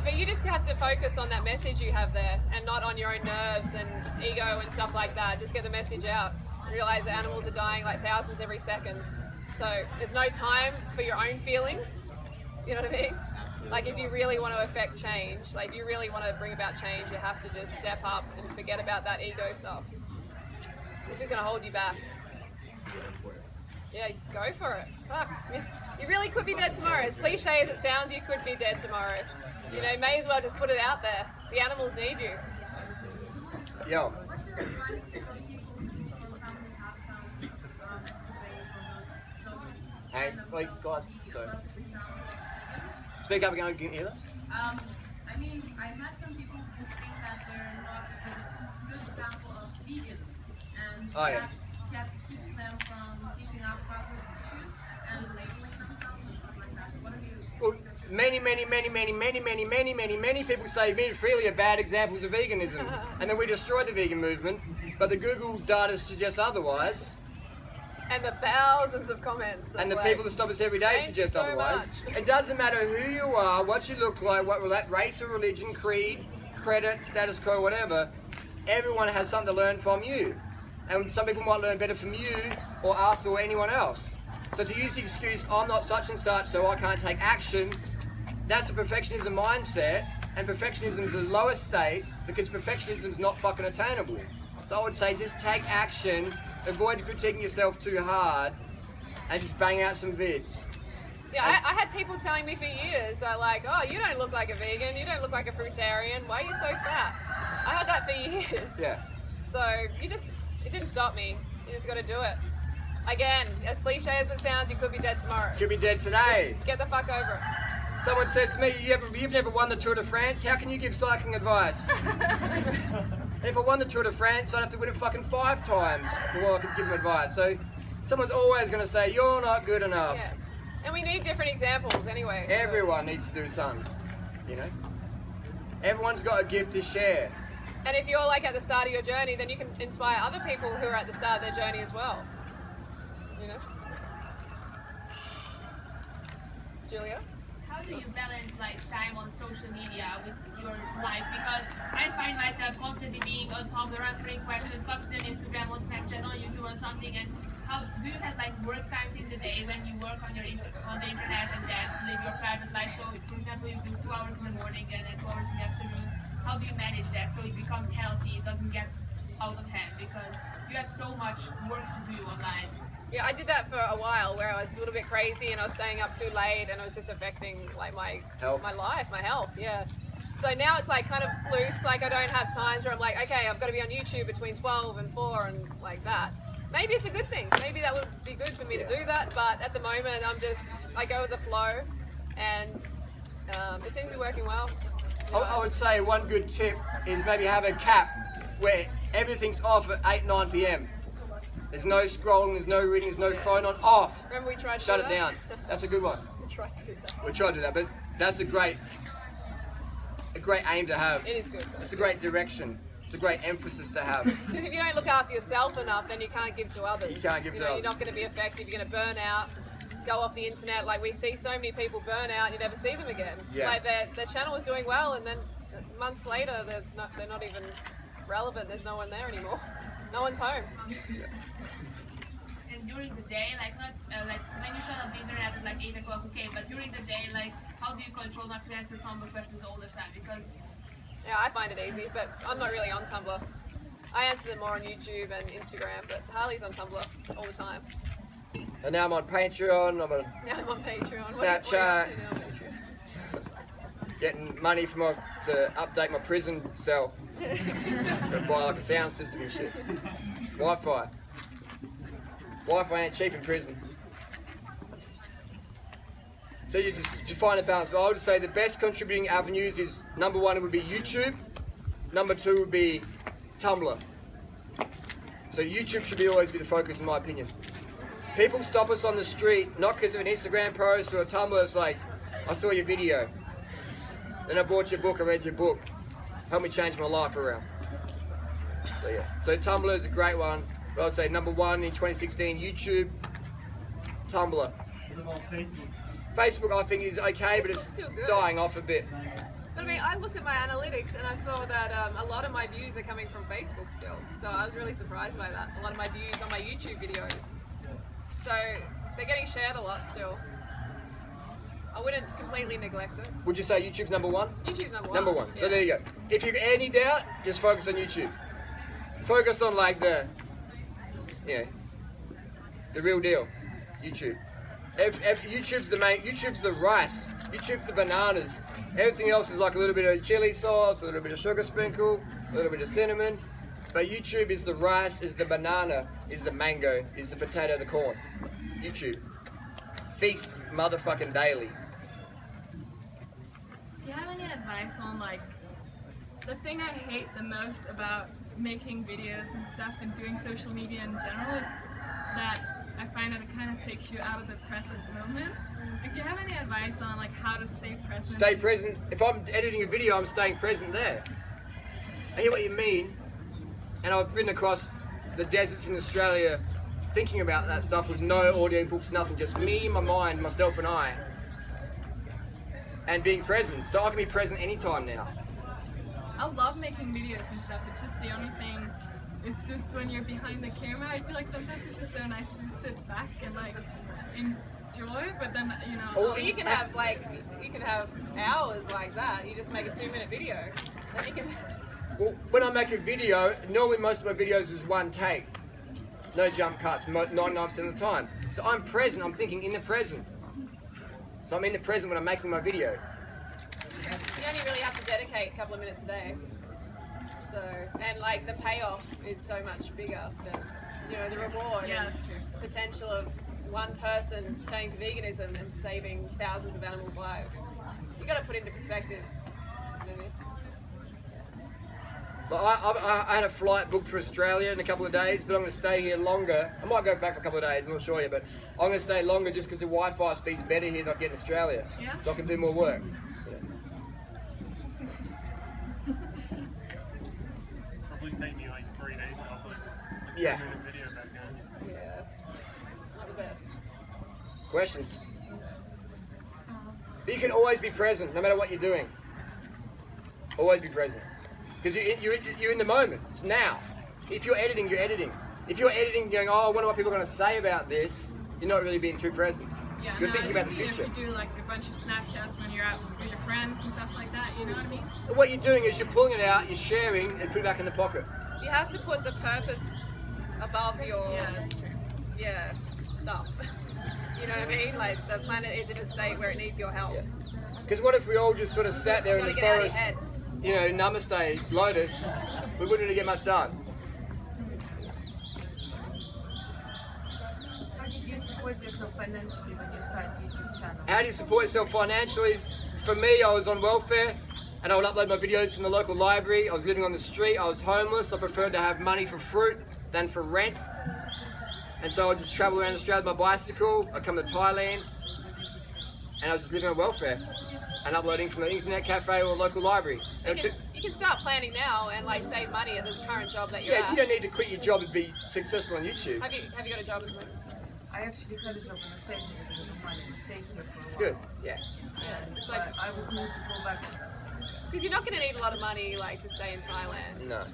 But you just have to focus on that message you have there and not on your own nerves and ego and stuff like that. Just get the message out. Realize that animals are dying like thousands every second. So there's no time for your own feelings. You know what I mean? Like if you really want to affect change, like if you really want to bring about change, you have to just step up and forget about that ego stuff. This is going to hold you back. Yeah, just go for it. Fuck. You really could be dead tomorrow. As cliche as it sounds, you could be dead tomorrow. You know, may as well just put it out there. The animals need you. Yo. Hey, wait, guys. So, speak up again. I can hear that. I mean, I met some people who think that they're not a good example of vegan, and that keeps them from speaking up about those issues and labeling themselves and stuff like that. What have you? Well, many people say me and Freelee are bad examples of veganism, and then we destroyed the vegan movement. But the Google data suggests otherwise. And the thousands of comments. And the people that stop us every day suggest otherwise. It doesn't matter who you are, what you look like, what race or religion, creed, credit, status quo, whatever. Everyone has something to learn from you. And some people might learn better from you or us or anyone else. So to use the excuse, I'm not such and such, so I can't take action, that's a perfectionism mindset. And perfectionism is the lowest state because perfectionism is not fucking attainable. So I would say just take action, avoid critiquing yourself too hard, and just bang out some vids. Yeah, I had people telling me for years, they're like, oh, you don't look like a vegan, you don't look like a fruitarian, why are you so fat? I had that for years. Yeah. So it didn't stop me, you just got to do it. Again, as cliche as it sounds, you could be dead tomorrow. Could be dead today. Just get the fuck over it. Someone says to me, you've never won the Tour de France, how can you give cycling advice? And if I won the Tour de France, I'd have to win it fucking 5 times before I could give them advice. So someone's always going to say, you're not good enough. Yeah. And we need different examples anyway. Everyone needs to do something, you know? Everyone's got a gift to share. And if you're like at the start of your journey, then you can inspire other people who are at the start of their journey as well. You know? Julia? How do you balance like time on social media with your life? Because I find myself constantly being on Tumblr answering questions, constantly on Instagram, on Snapchat, on YouTube or something. And how do you have like work times in the day when you work on the internet and then live your private life? So for example, you do 2 hours in the morning and then 2 hours in the afternoon. How do you manage that so it becomes healthy? It doesn't get out of hand because you have so much work to do online. Yeah, I did that for a while where I was a little bit crazy and I was staying up too late and it was just affecting like my life, my health, yeah. So now it's like kind of loose, like I don't have times where I'm like, okay, I've got to be on YouTube between 12 and 4 and like that. Maybe it's a good thing. Maybe that would be good for me to do that, but at the moment I go with the flow and it seems to be working well. I would say one good tip is maybe have a cap where everything's off at 8, 9 p.m. There's no scrolling, there's no reading, there's no phone on, off. Remember we tried to Shut do it that? down. That's a good one. We tried to do that. We tried to do that, but that's a great aim to have. It is good. It's a great direction. It's a great emphasis to have. Because if you don't look after yourself enough, then you can't give to others. You can't give to You're others. not going to be effective, you're going to burn out, go off the internet. Like we see so many people burn out, you never see them again. Yeah. Like their channel was doing well and then months later they're not even relevant, there's no one there anymore. No one's home. And during the day, like not like when you shut off the internet at like 8 o'clock, okay, but during the day, like how do you control not to answer Tumblr questions all the time? Because yeah, I find it easy, but I'm not really on Tumblr. I answer them more on YouTube and Instagram, but Harley's on Tumblr all the time. And now I'm on Patreon, Now I'm on Patreon. Snapchat. What are you up to now on Patreon? Getting money to update my prison cell. Gotta buy like a sound system and shit. Wi-Fi. Wi-Fi ain't cheap in prison. So you find a balance. But I would say the best contributing avenues is number 1 would be YouTube. Number 2 would be Tumblr. So YouTube should always be the focus in my opinion. People stop us on the street, not because of an Instagram post or a Tumblr, it's like, I saw your video. Then I bought your book, I read your book. Helped me change my life around. So yeah, so Tumblr is a great one. But I'd say number 1 in 2016, YouTube. Tumblr. What about Facebook? Facebook, I think, is okay, but it's still good. dying off a bit. But I mean, I looked at my analytics and I saw that a lot of my views are coming from Facebook still. So I was really surprised by that. A lot of my views on my YouTube videos. So they're getting shared a lot still. I wouldn't completely neglect it. Would you say YouTube's number one? YouTube's number one. Number one. So Yeah. there you go. If you've any doubt, just focus on YouTube. Focus on like the real deal. YouTube. YouTube's the main. YouTube's the rice. YouTube's the bananas. Everything else is like a little bit of chili sauce, a little bit of sugar sprinkle, a little bit of cinnamon. But YouTube is the rice, is the banana, is the mango, is the potato, the corn. YouTube. Feast motherfucking daily. Do you have any advice on like the thing I hate the most about making videos and stuff and doing social media in general is that I find that it kind of takes you out of the present moment. Like, do you have any advice on like how to stay present? Stay present. If I'm editing a video, I'm staying present there. I hear what you mean, and I've ridden across the deserts in Australia thinking about that stuff with no audio books, nothing, just me, my mind, myself and I. And being present. So I can be present anytime now. I love making videos and stuff. It's just the only thing. It's just when you're behind the camera, I feel like sometimes it's just so nice to just sit back and like enjoy. But then Well, you can have hours like that. You just make a 2-minute video. Then you can. Well, when I make a video, normally most of my videos is one take. No jump cuts, 99% of the time. So I'm present, I'm thinking in the present. So I'm in the present when I'm making my video. You only really have to dedicate a couple of minutes a day. So, and like the payoff is so much bigger than, the reward and potential of one person turning to veganism and saving thousands of animals' lives. You got to put into perspective. You know what I mean? I had a flight booked for Australia in a couple of days, but I'm going to stay here longer. I might go back for a couple of days, I'm not sure yet, but I'm going to stay longer just because the Wi-Fi speed's better here than I get in Australia. Yeah. So I can do more work. Probably take me like 3 days to upload a Yeah. 2-minute video back then. Yeah. Not the best. Questions? But you can always be present, no matter what you're doing. Always be present. Because you're in the moment. It's now. If you're editing, you're editing. If you're editing going, oh, I wonder what people are going to say about this, you're not really being too present. Yeah, you're thinking about the future. If you do like a bunch of Snapchats when you're out with your friends and stuff like that, you know what I mean? What you're doing is you're pulling it out, you're sharing, and put it back in the pocket. You have to put the purpose above your that's true. Stuff. You know what I mean? Like the planet is in a state where it needs your help. Because what if we all just sort of sat there in the Gotta get out of forest, your head. namaste, lotus, we wouldn't really get much done. How did you support yourself financially when you started YouTube channel? How do you support yourself financially? For me, I was on welfare and I would upload my videos from the local library. I was living on the street, I was homeless, I preferred to have money for fruit than for rent. And so I just travel around Australia with my bicycle, I'd come to Thailand, and I was just living on welfare and uploading from the internet cafe or local library. And You can start planning now and like save money at the current job that you're yeah, at. you don't need to quit your job to be successful on YouTube. Have you got a job at the moment? I actually got a job in the same thing with money to stay here for a while. Good, yeah. Just like I would need to go back. because you're not going to need a lot of money like to stay in Thailand. No.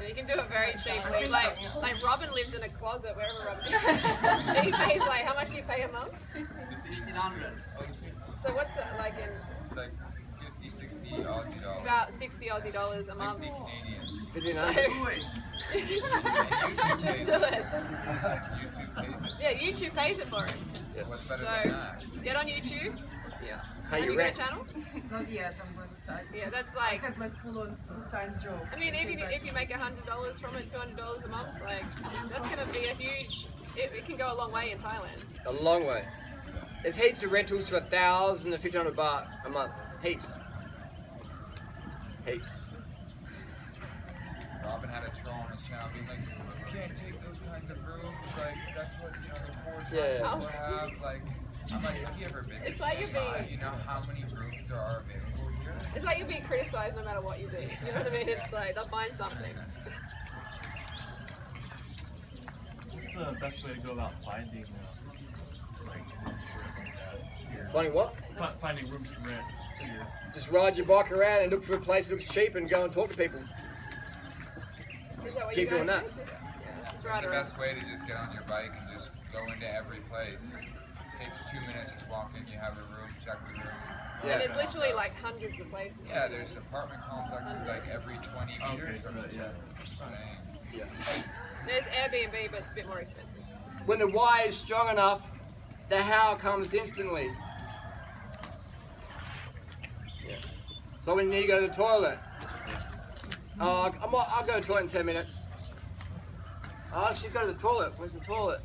You can do it very cheaply. Like Robin lives in a closet wherever Robin is. He pays like how much do you pay a month? 1,500. So what's that like in? It's like 50, 60 Aussie dollars. About 60 Aussie dollars a month. 60 Canadian. Is it So- Just do it. YouTube pays it. Yeah, YouTube pays it for him. What's better So than that? get on YouTube. Yeah. Pay Have your you got a rent. channel? Not yet, I'm going to start. Yeah, that's like. I had like full-time job. I mean, if you make $100 from it, $200 a month, like that's gonna be a huge. It can go a long way in Thailand. A long way. There's heaps of rentals for 1,000 to 1,500 baht a month. Heaps. Heaps. Robin had a troll on his channel being like, you can't take those kinds of rooms, like, that's what, the poor people have, like, I'm like, have you ever been to It's like you're Chiang Mai? being- You know how many rooms there are available here? It's like you're being criticized no matter what you do. You know what I mean? It's like they'll find something. the best way to go about finding like rooms to rent like that? Here? Finding what? Finding rooms to rent. Here. Just ride your bike around and look for a place that looks cheap and go and talk to people. Is that what Keep you doing guys that. do? Just It's ride the around. best way to just get on your bike and just go into every place. Takes 2 minutes, just walk in, you have a room, check the room. And there's literally like hundreds of places. Yeah, there's apartment complexes like every 20 meters. so It's insane. Yeah. There's Airbnb, but it's a bit more expensive. When the why is strong enough, the how comes instantly. Yeah. So when you need to go to the toilet, I'll go to the toilet in 10 minutes. I should go to the toilet. Where's the toilet?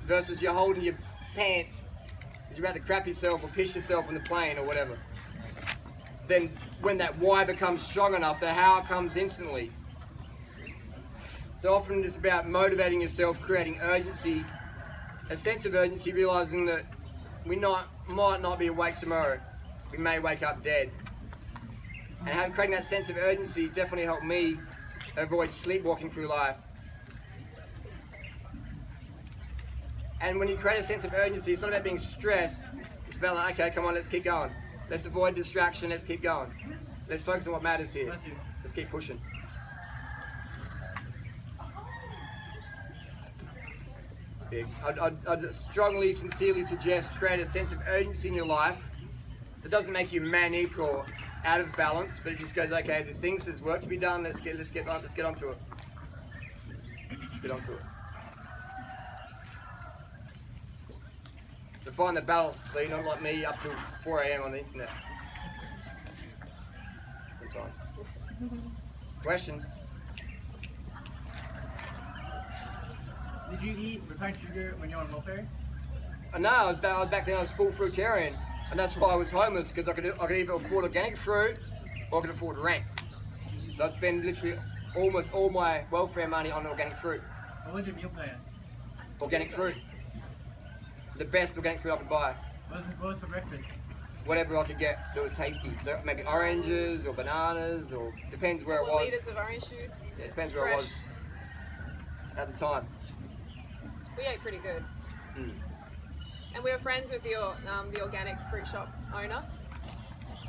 Versus you're holding your pants because you're about to crap yourself or piss yourself on the plane or whatever. Then when that why becomes strong enough, the how comes instantly. So often it's about motivating yourself, creating urgency, a sense of urgency, realizing that we might not be awake tomorrow. We may wake up dead. And creating that sense of urgency definitely helped me avoid sleepwalking through life. And when you create a sense of urgency, it's not about being stressed. It's about like, okay, come on, let's keep going. Let's avoid distraction, let's keep going. Let's focus on what matters here. Let's keep pushing. Big. I'd strongly, sincerely suggest create a sense of urgency in your life. It doesn't make you manic or out of balance, but it just goes, okay, there's things, there's work to be done, let's get onto it. Let's get onto it. To find the balance, so you're not like me up till 4 AM on the internet. Sometimes. Questions? Did you eat refined sugar when you were on welfare? No, I was back then I was full fruitarian, and that's why I was homeless, because I could either afford organic fruit or I could afford rent. So I'd spend literally almost all my welfare money on organic fruit. What was your meal plan? Organic fruit. The best organic fruit I could buy. What was for breakfast? Whatever I could get that was tasty. So maybe oranges or bananas, or depends where it was. Liters of orange juice. Yeah, it depends where I was at the time. We ate pretty good. Mm. And we were friends with the organic fruit shop owner.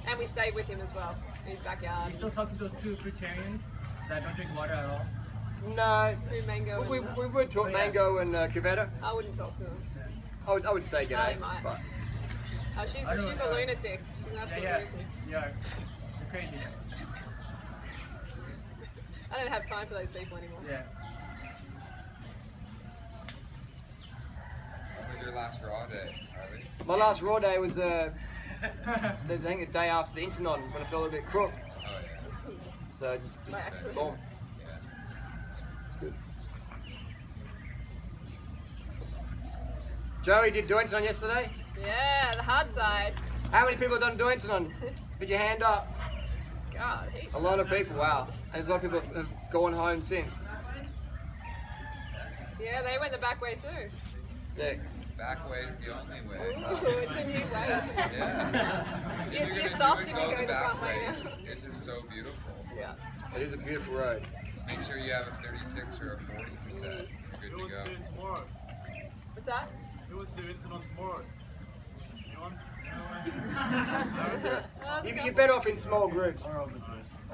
And we stayed with him as well in his backyard. You still talk to those two fruitarians that don't drink water at all? No. Mango. We would talk mango and cavetta. I wouldn't talk to him. I would say g'day. I might. But Oh, she's a lunatic. She's an absolute lunatic. Yeah, you're crazy. I don't have time for those people anymore. Yeah. When was your last raw day, Harvey? my last raw day was I think the day after the Internon when I felt a little bit crook. Oh yeah. So just boom. It's good. Joey did Duinton yesterday. Yeah, the hard side. How many people have done Duinton? Put your hand up. God, heaps. A lot of people, wow. And there's a lot of people have gone home since. Yeah, they went the back way too. Sick. Back way is the only way. Ooh, it's a new way. Yeah. You're soft if you go the front way now. It's just so beautiful. Yeah. It is a beautiful road. Make sure you have a 36 or a 40%. You're good to go. Tomorrow. What's that? Who wants to do Internon tomorrow? You're better off in small groups.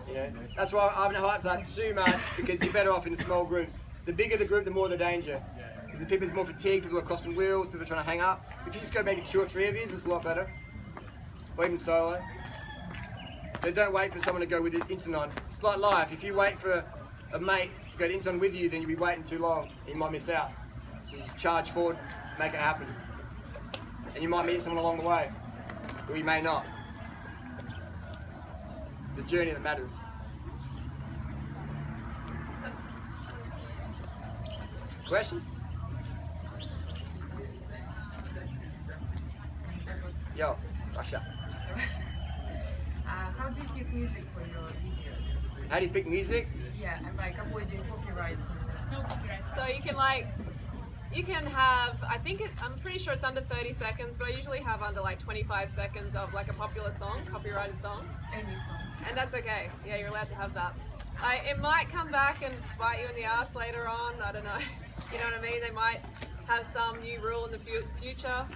You know, that's why I haven't hyped that too much, because you're better off in small groups. The bigger the group, the more the danger. Because the people's more fatigued, people are crossing wheels, people are trying to hang up. If you just go maybe 2 or 3 of you, it's a lot better. Or even solo. So don't wait for someone to go with it Internon. It's like life. If you wait for a mate to go to Internon with you, then you'll be waiting too long. You might miss out. So just charge forward, make it happen. And you might meet someone along the way, or you may not. It's a journey that matters. Questions? Yo, Russia. How do you pick music for your videos? How do you pick music? Yeah, and like avoiding copyrights. No copyright. So you can have, I'm pretty sure it's under 30 seconds, but I usually have under like 25 seconds of like a popular song, copyrighted song. Any song. And that's okay. Yeah, you're allowed to have that. It might come back and bite you in the ass later on, I don't know. You know what I mean? They might have some new rule in the future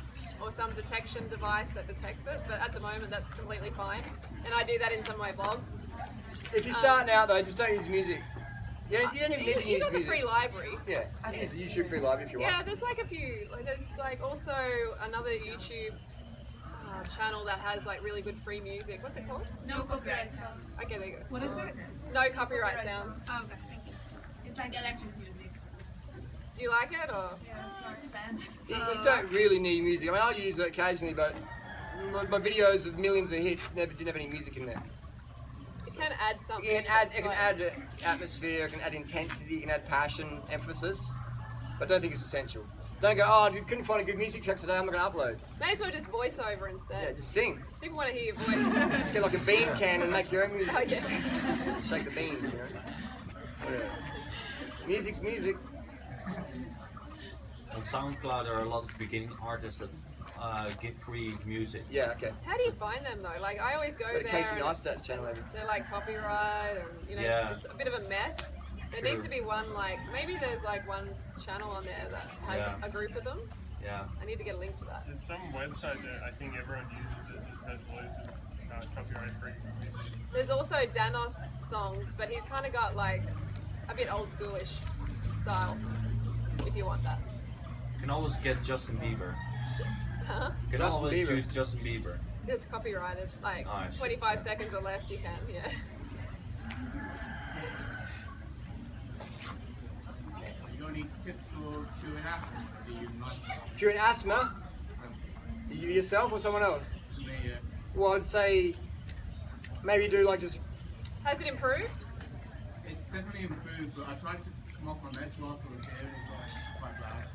or some detection device that detects it, but at the moment that's completely fine. And I do that in some of my vlogs. If you're starting out though, just don't use music. You don't even need to use You got the music. free library. Yeah, use the YouTube free library if you want. Yeah, there's like a few. Like there's like also another YouTube channel that has like really good free music. What's it called? No copyright sounds. Okay, there you go. What is it? No copyright sounds. Oh, okay, thank you. It's like electric music. Do you like it or? Yeah, it's not bad. You don't really need music. I mean, I'll use it occasionally, but my videos with millions of hits didn't have any music in there. You can add something. It can add atmosphere, it can add intensity, it can add passion, emphasis, but I don't think it's essential. Don't go, oh, I couldn't find a good music track today, I'm not going to upload. May as well just voice over instead. Yeah, just sing. People want to hear your voice. Just get like a bean can and make your own music. Oh, yeah. Shake the beans, you know. Whatever. Music's music. On SoundCloud, there are a lot of beginning artists that give free music. Yeah, okay. How do you find them though? Like I always go Got a there. Casey and Neistat's channel over. they're like copyright and you know Yeah. it's a bit of a mess. There True. needs to be one like maybe there's like one channel on there that has Yeah. a group of them. Yeah. I need to get a link to that. There's some website that I think everyone uses that just has loads of copyright-free music. There's also Danos songs, but he's kind of got like a bit old schoolish style. If you want that. You can always get Justin Bieber. Huh? You can Justin always Bieber. choose Justin Bieber. It's copyrighted. Like Oh, I see. 25 seconds or less, you can. Yeah. You got any tips for chewing asthma? Do you not? During asthma, you yourself or someone else? Me, yeah. Well, I'd say maybe do like just. Has it improved? It's definitely improved, but I tried to come off my meds whilst I was here and it was quite bad.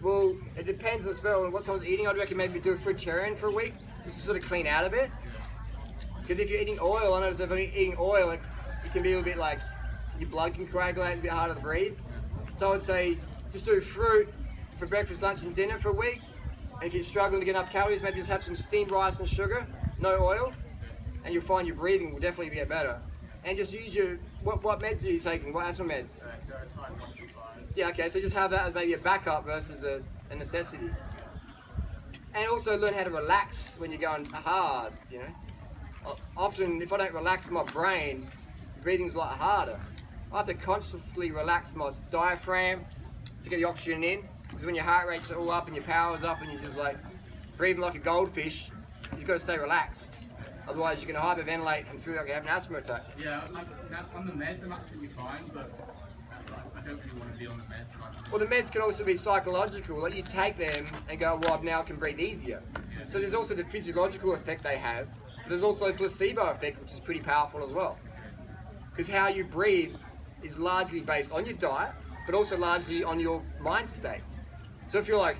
Well, it depends on the spell and what someone's eating. I'd reckon maybe do a fruitarian for a week just to sort of clean out a bit. Because if you're eating oil, I notice if I'm eating oil, like, it can be a little bit like your blood can coagulate and a bit harder to breathe. So I would say just do fruit for breakfast, lunch, and dinner for a week. And if you're struggling to get enough calories, maybe just have some steamed rice and sugar, no oil, and you'll find your breathing will definitely get better. And just use your what meds are you taking? What asthma meds? So I tried 125. Yeah, okay, so just have that as maybe a backup versus a necessity. And also learn how to relax when you're going hard, you know. Often, if I don't relax my brain, breathing's a lot harder. I have to consciously relax my diaphragm to get the oxygen in, because when your heart rate's all up and your power's up and you're just like breathing like a goldfish, you've got to stay relaxed. Otherwise, you're going to hyperventilate and feel like you have an asthma attack. Yeah, on the meds I'm absolutely fine, but I don't really want to be on the meds much. Well, the meds can also be psychological. Like you take them and go, well, now I can breathe easier. So there's also the physiological effect they have. But there's also a placebo effect, which is pretty powerful as well. Because how you breathe is largely based on your diet, but also largely on your mind state. So if you're like,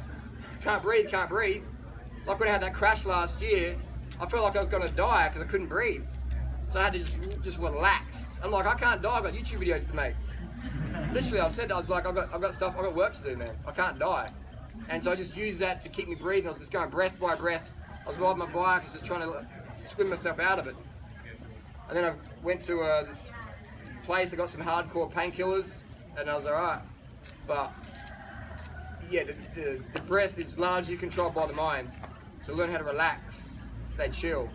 can't breathe, like when I had that crash last year, I felt like I was going to die because I couldn't breathe. So I had to just relax. I'm like, I can't die, I've got YouTube videos to make. Literally, I said that, I was like, I've got work to do, man. I can't die. And so I just used that to keep me breathing. I was just going breath by breath. I was riding my bike, I was just trying to swim myself out of it. And then I went to this place, I got some hardcore painkillers, and I was alright. But yeah, the breath is largely controlled by the mind. So learn how to relax, stay chill.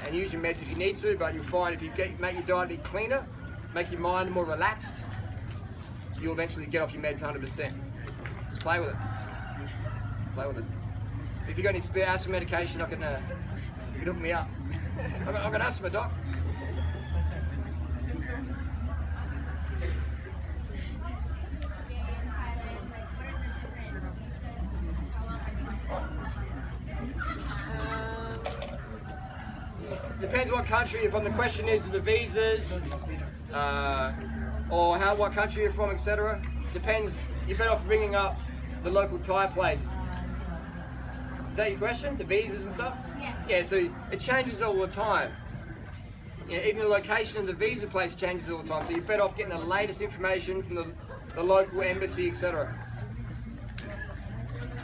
And use your meds if you need to, but you'll find if you make your diet a bit cleaner, make your mind more relaxed, you'll eventually get off your meds 100%. Just play with it. Play with it. If you've got any spare asthma medication, you can hook me up. I've got asthma, doc. Depends what country you're from. The question is the visas, or what country you're from, etc. Depends. You're better off ringing up the local Thai place. Is that your question? The visas and stuff? Yeah. Yeah. So it changes all the time. Yeah, even the location of the visa place changes all the time. So you're better off getting the latest information from the local embassy, etc.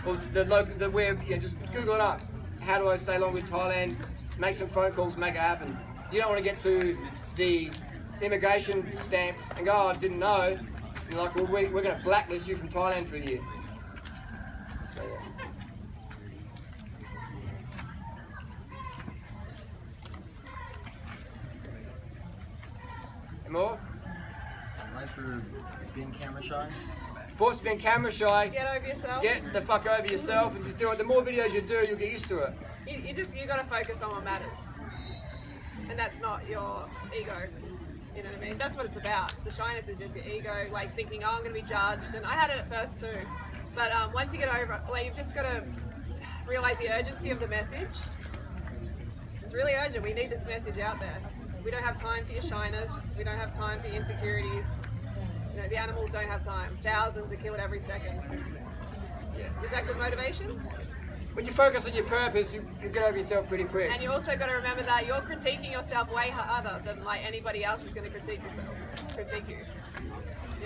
Or the web. Yeah, just Google it up. How do I stay longer in Thailand? Make some phone calls, make it happen. You don't want to get to the immigration stamp and go, oh, I didn't know. You're like, well, we're going to blacklist you from Thailand for a year. So, yeah. Any more? Advice for being camera shy? Force being camera shy. Get over yourself. Get the fuck over yourself and just do it. The more videos you do, you'll get used to it. You got to focus on what matters, and that's not your ego. You know what I mean? That's what it's about. The shyness is just your ego, like thinking, oh, I'm going to be judged. And I had it at first too, but once you get over it, like you've just got to realize the urgency of the message. It's really urgent. We need this message out there. We don't have time for your shyness. We don't have time for your insecurities. You know, the animals don't have time. Thousands are killed every second. Is that good motivation? When you focus on your purpose, you get over yourself pretty quick. And you also got to remember that you're critiquing yourself way harder than like anybody else is going to critique you. You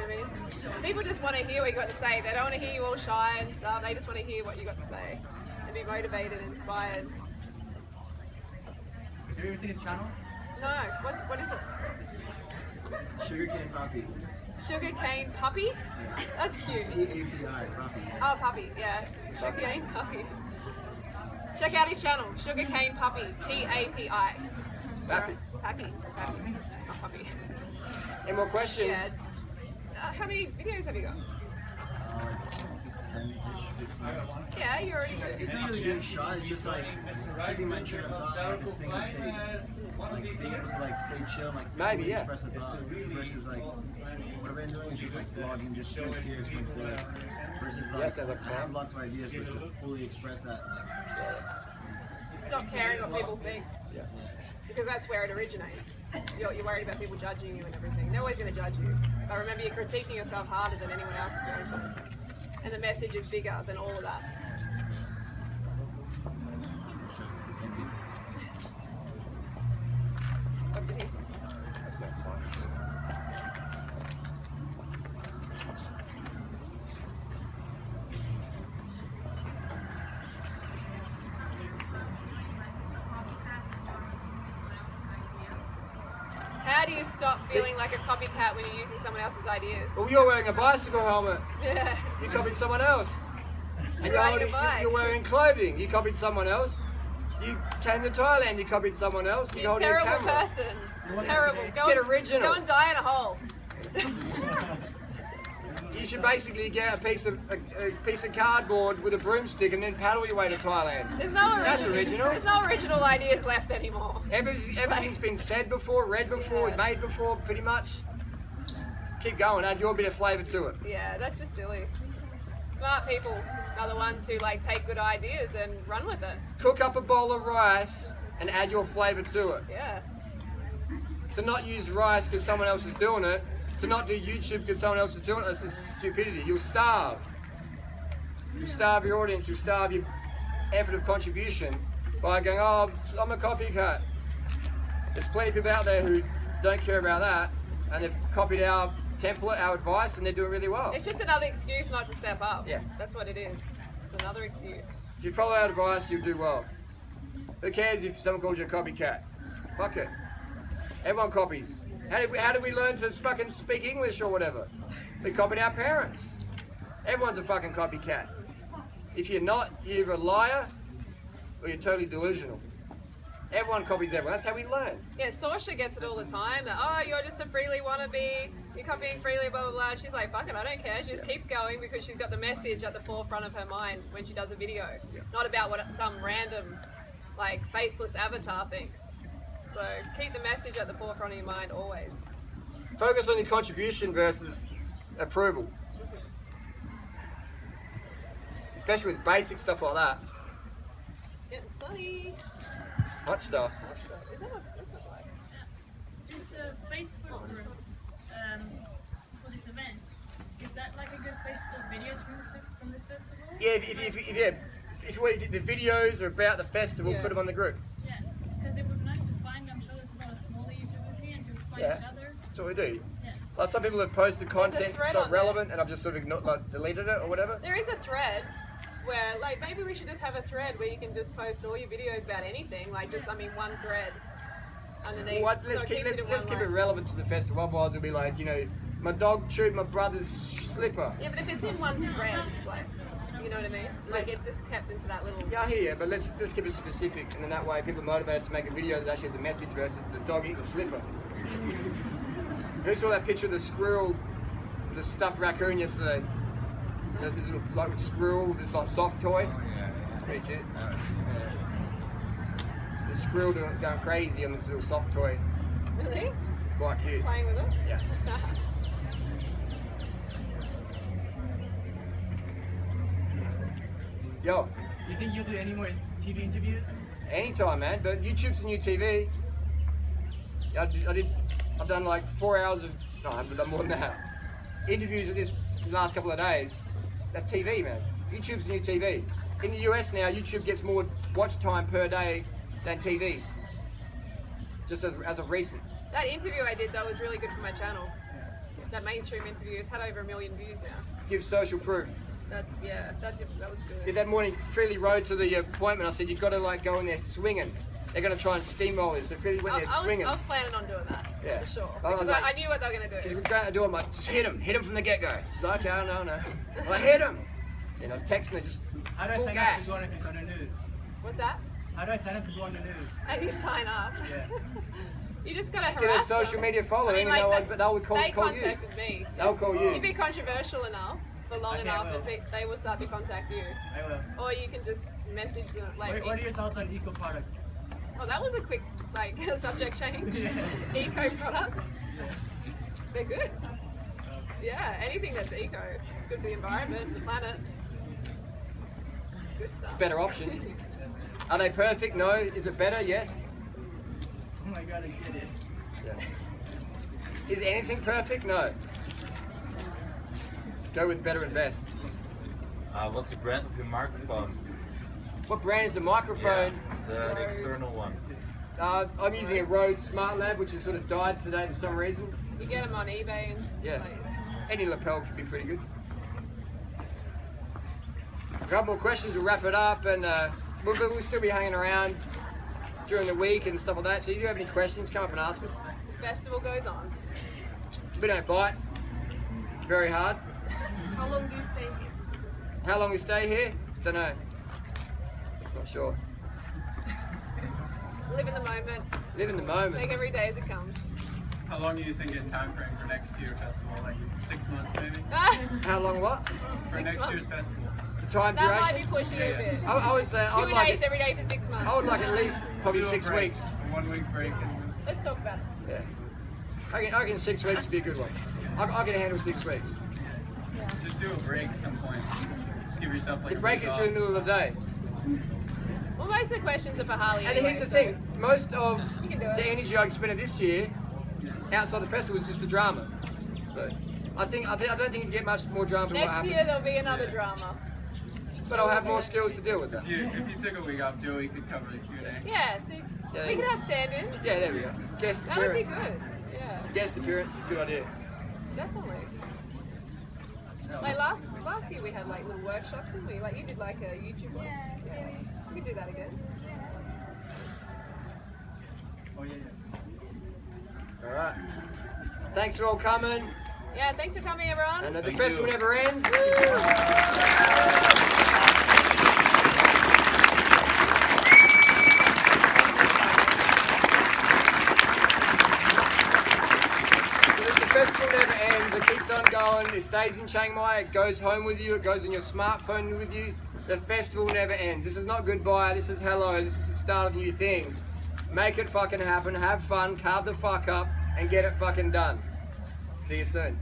know what I mean? People just want to hear what you got to say. They don't want to hear you all shy and stuff. They just want to hear what you got to say and be motivated and inspired. Have you ever seen his channel? No. What is it? Sugarcane Puppy. Sugarcane Puppy? Yeah. That's cute. P-A-P-I, Puppy. Oh, Puppy, yeah. Sugarcane Puppy. Check out his channel, Sugarcane Puppy. P-A-P-I. Puppy. Puppy. Not puppy. Any more questions? Yeah. How many videos have you got? 10-ish, 15. Yeah, you're already good. It's not really being shy, it's just like keeping my train of thought like a single take. Like being able to like stay chill, like maybe, fully yeah. express a thought versus like what I've been doing is just like vlogging, just straight tears from flow. Versus like Yes, I have lots of ideas, but to fully express that. Stop caring what people think. Yeah. Because that's where it originates. You're worried about people judging you and everything. They're always going to judge you. But remember, you're critiquing yourself harder than anyone else is going to. And the message is bigger than all of that. What did he say? That's not exciting. How do you stop feeling like a copycat when you're using someone else's ideas? Well, you're wearing a bicycle helmet. Yeah. You copied someone else. And you're wearing clothing. You copied someone else. You came to Thailand. You copied someone else. You're a terrible person. Terrible. Get original. Go and die in a hole. You should basically get a piece of cardboard with a broomstick and then paddle your way to Thailand. There's no original. That's original. There's no original ideas left anymore. Everything's been said before, read before, made before, pretty much. Just keep going. Add your bit of flavour to it. Yeah, that's just silly. Smart people are the ones who like take good ideas and run with it. Cook up a bowl of rice and add your flavour to it. Yeah. To not use rice because someone else is doing it. To not do YouTube because someone else is doing it, that's just stupidity. You'll starve. You'll starve your audience, you'll starve your effort of contribution by going, oh, I'm a copycat. There's plenty of people out there who don't care about that and they've copied our template, our advice, and they're doing really well. It's just another excuse not to step up. Yeah. That's what it is. It's another excuse. If you follow our advice, you'll do well. Who cares if someone calls you a copycat? Fuck it. Everyone copies. How did we learn to fucking speak English or whatever? We copied our parents. Everyone's a fucking copycat. If you're not, you're either a liar or you're totally delusional. Everyone copies everyone. That's how we learn. Yeah, Saoirse gets it all the time. That, oh, you're just a Freelee wannabe. You're copying Freelee, blah, blah, blah. She's like, fuck it, I don't care. She just keeps going because she's got the message at the forefront of her mind when she does a video. Yeah. Not about what some random, like, faceless avatar thinks. So keep the message at the forefront of your mind always. Focus on your contribution versus approval. Especially with basic stuff like that. Getting sunny. Much stuff. Is that a light? This Facebook group for this event, is that like a good place to put videos from this festival? Yeah, if you want the videos are about the festival, put them on the group. Yeah, because it would be nice to find, I'm sure there's a lot of smaller YouTubers here, and to find each other. That's what we do. Yeah. Like some people have posted content that's not relevant and I've just sort of deleted it or whatever. There is a thread where, like, maybe we should just have a thread where you can just post all your videos about anything, like just, one thread underneath. Let's keep it relevant to the festival, otherwise it'll be like, My dog chewed my brother's slipper. Yeah, but if it's in one thread, it's like, you know what I mean? Like it's just kept into that little. Yeah, I hear you, but let's keep it specific, and then that way people are motivated to make a video that actually has a message versus the dog eating the slipper. Who saw that picture of the squirrel, the stuffed raccoon yesterday? You know, this little like squirrel, this like soft toy. Oh, yeah. It's pretty cute. Yeah. The squirrel going crazy on this little soft toy. Really? It's quite cute. Playing with it? Yeah. Yo. You think you'll do any more TV interviews? Anytime, man. But YouTube's a new TV. I've done like 4 hours of, no, I've done more than that. Interviews of this last couple of days. That's TV, man. YouTube's a new TV. In the US now, YouTube gets more watch time per day than TV. Just as of recent. That interview I did though was really good for my channel. That mainstream interview, it's had over 1 million views now. Give social proof. That was good. Yeah, that morning, Freelee rode to the appointment. I said, you've got to like go in there swinging. They're going to try and steamroll us. So Freelee went there swinging. I was planning on doing that, yeah. for sure. I Because I knew what they were going to do. She's going to do it. I'm like, just hit him from the get-go. She's like, okay, no. Well, I hit him. And I was texting her just How do I full sign gas. up to go on the news? What's that? How do I sign up to go on the news? How do you sign up? Yeah. You just gotta Get a harass social them. media following, I mean, and like, they'll call they you. contacted me. They'll call you. You be controversial enough for long Okay, enough, I will. and they will start to contact you. I will. Or you can just message them. Like, What are your thoughts on eco products? oh, that was a quick like subject change. Eco products, they're good. Yeah, anything that's eco, good for the environment, the planet. It's good stuff. It's a better option. Are they perfect? No. Is it better? Yes. Oh my god, I get it. Yeah. Is anything perfect? No. Go with better and best. What's the brand of your microphone? What brand is the microphone? Yeah, the external one. I'm using a Rode Smart Lab, which has sort of died today for some reason. You get them on eBay and Yeah. like, Any lapel could be pretty good. A couple more questions, we'll wrap it up, and we'll still be hanging around during the week and stuff like that. So if you do have any questions, come up and ask us. festival goes on. We don't bite very hard. How long do you stay here? How long we stay here? Don't know. Not sure. Live in the moment. Live in the moment. Take every day as it comes. How long do you think in time frame for next year's festival? Like 6 months maybe? How long what? For next year's festival. The time That duration? might be pushing it a bit. I would say I would Fewer like days every day for 6 months. I would like at least probably Do a 6 break, weeks. a 1 week break. Let's talk about it. Yeah. I reckon 6 weeks would be a good one. I can handle 6 weeks. Just do a break at some point. Just give yourself like The a break week is off. during the middle of the day. Well, most of the questions are for Harley. And anyway, here's the so thing, most of you can do it. the energy I expended this year outside the festival was just the drama. So I don't think you can get much more drama than what Next happened. year there'll be another drama. But I'll have more skills to deal with that. If you took a week off, Joey could cover the Q&A. Yeah, so Yeah. we could have stand-ins. Yeah, there we go. Guest That would be appearance. good. Yeah, Guest appearance is a good idea. definitely. Like last year we had like little workshops, didn't we? Like you did like a YouTube one. Yeah. We could do that again. Oh yeah. All right. Thanks for all coming. Yeah, thanks for coming everyone. And the festival never ends. The festival never ends. It keeps on going. It stays in Chiang Mai. It goes home with you. It goes on your smartphone with you. The festival never ends. This is not goodbye. This is hello. This is the start of a new thing. Make it fucking happen. Have fun. Carve the fuck up and get it fucking done. See you soon.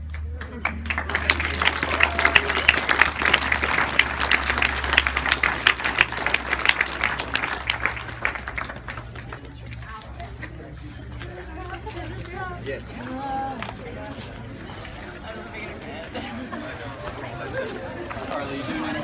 Yes. Harley, you doing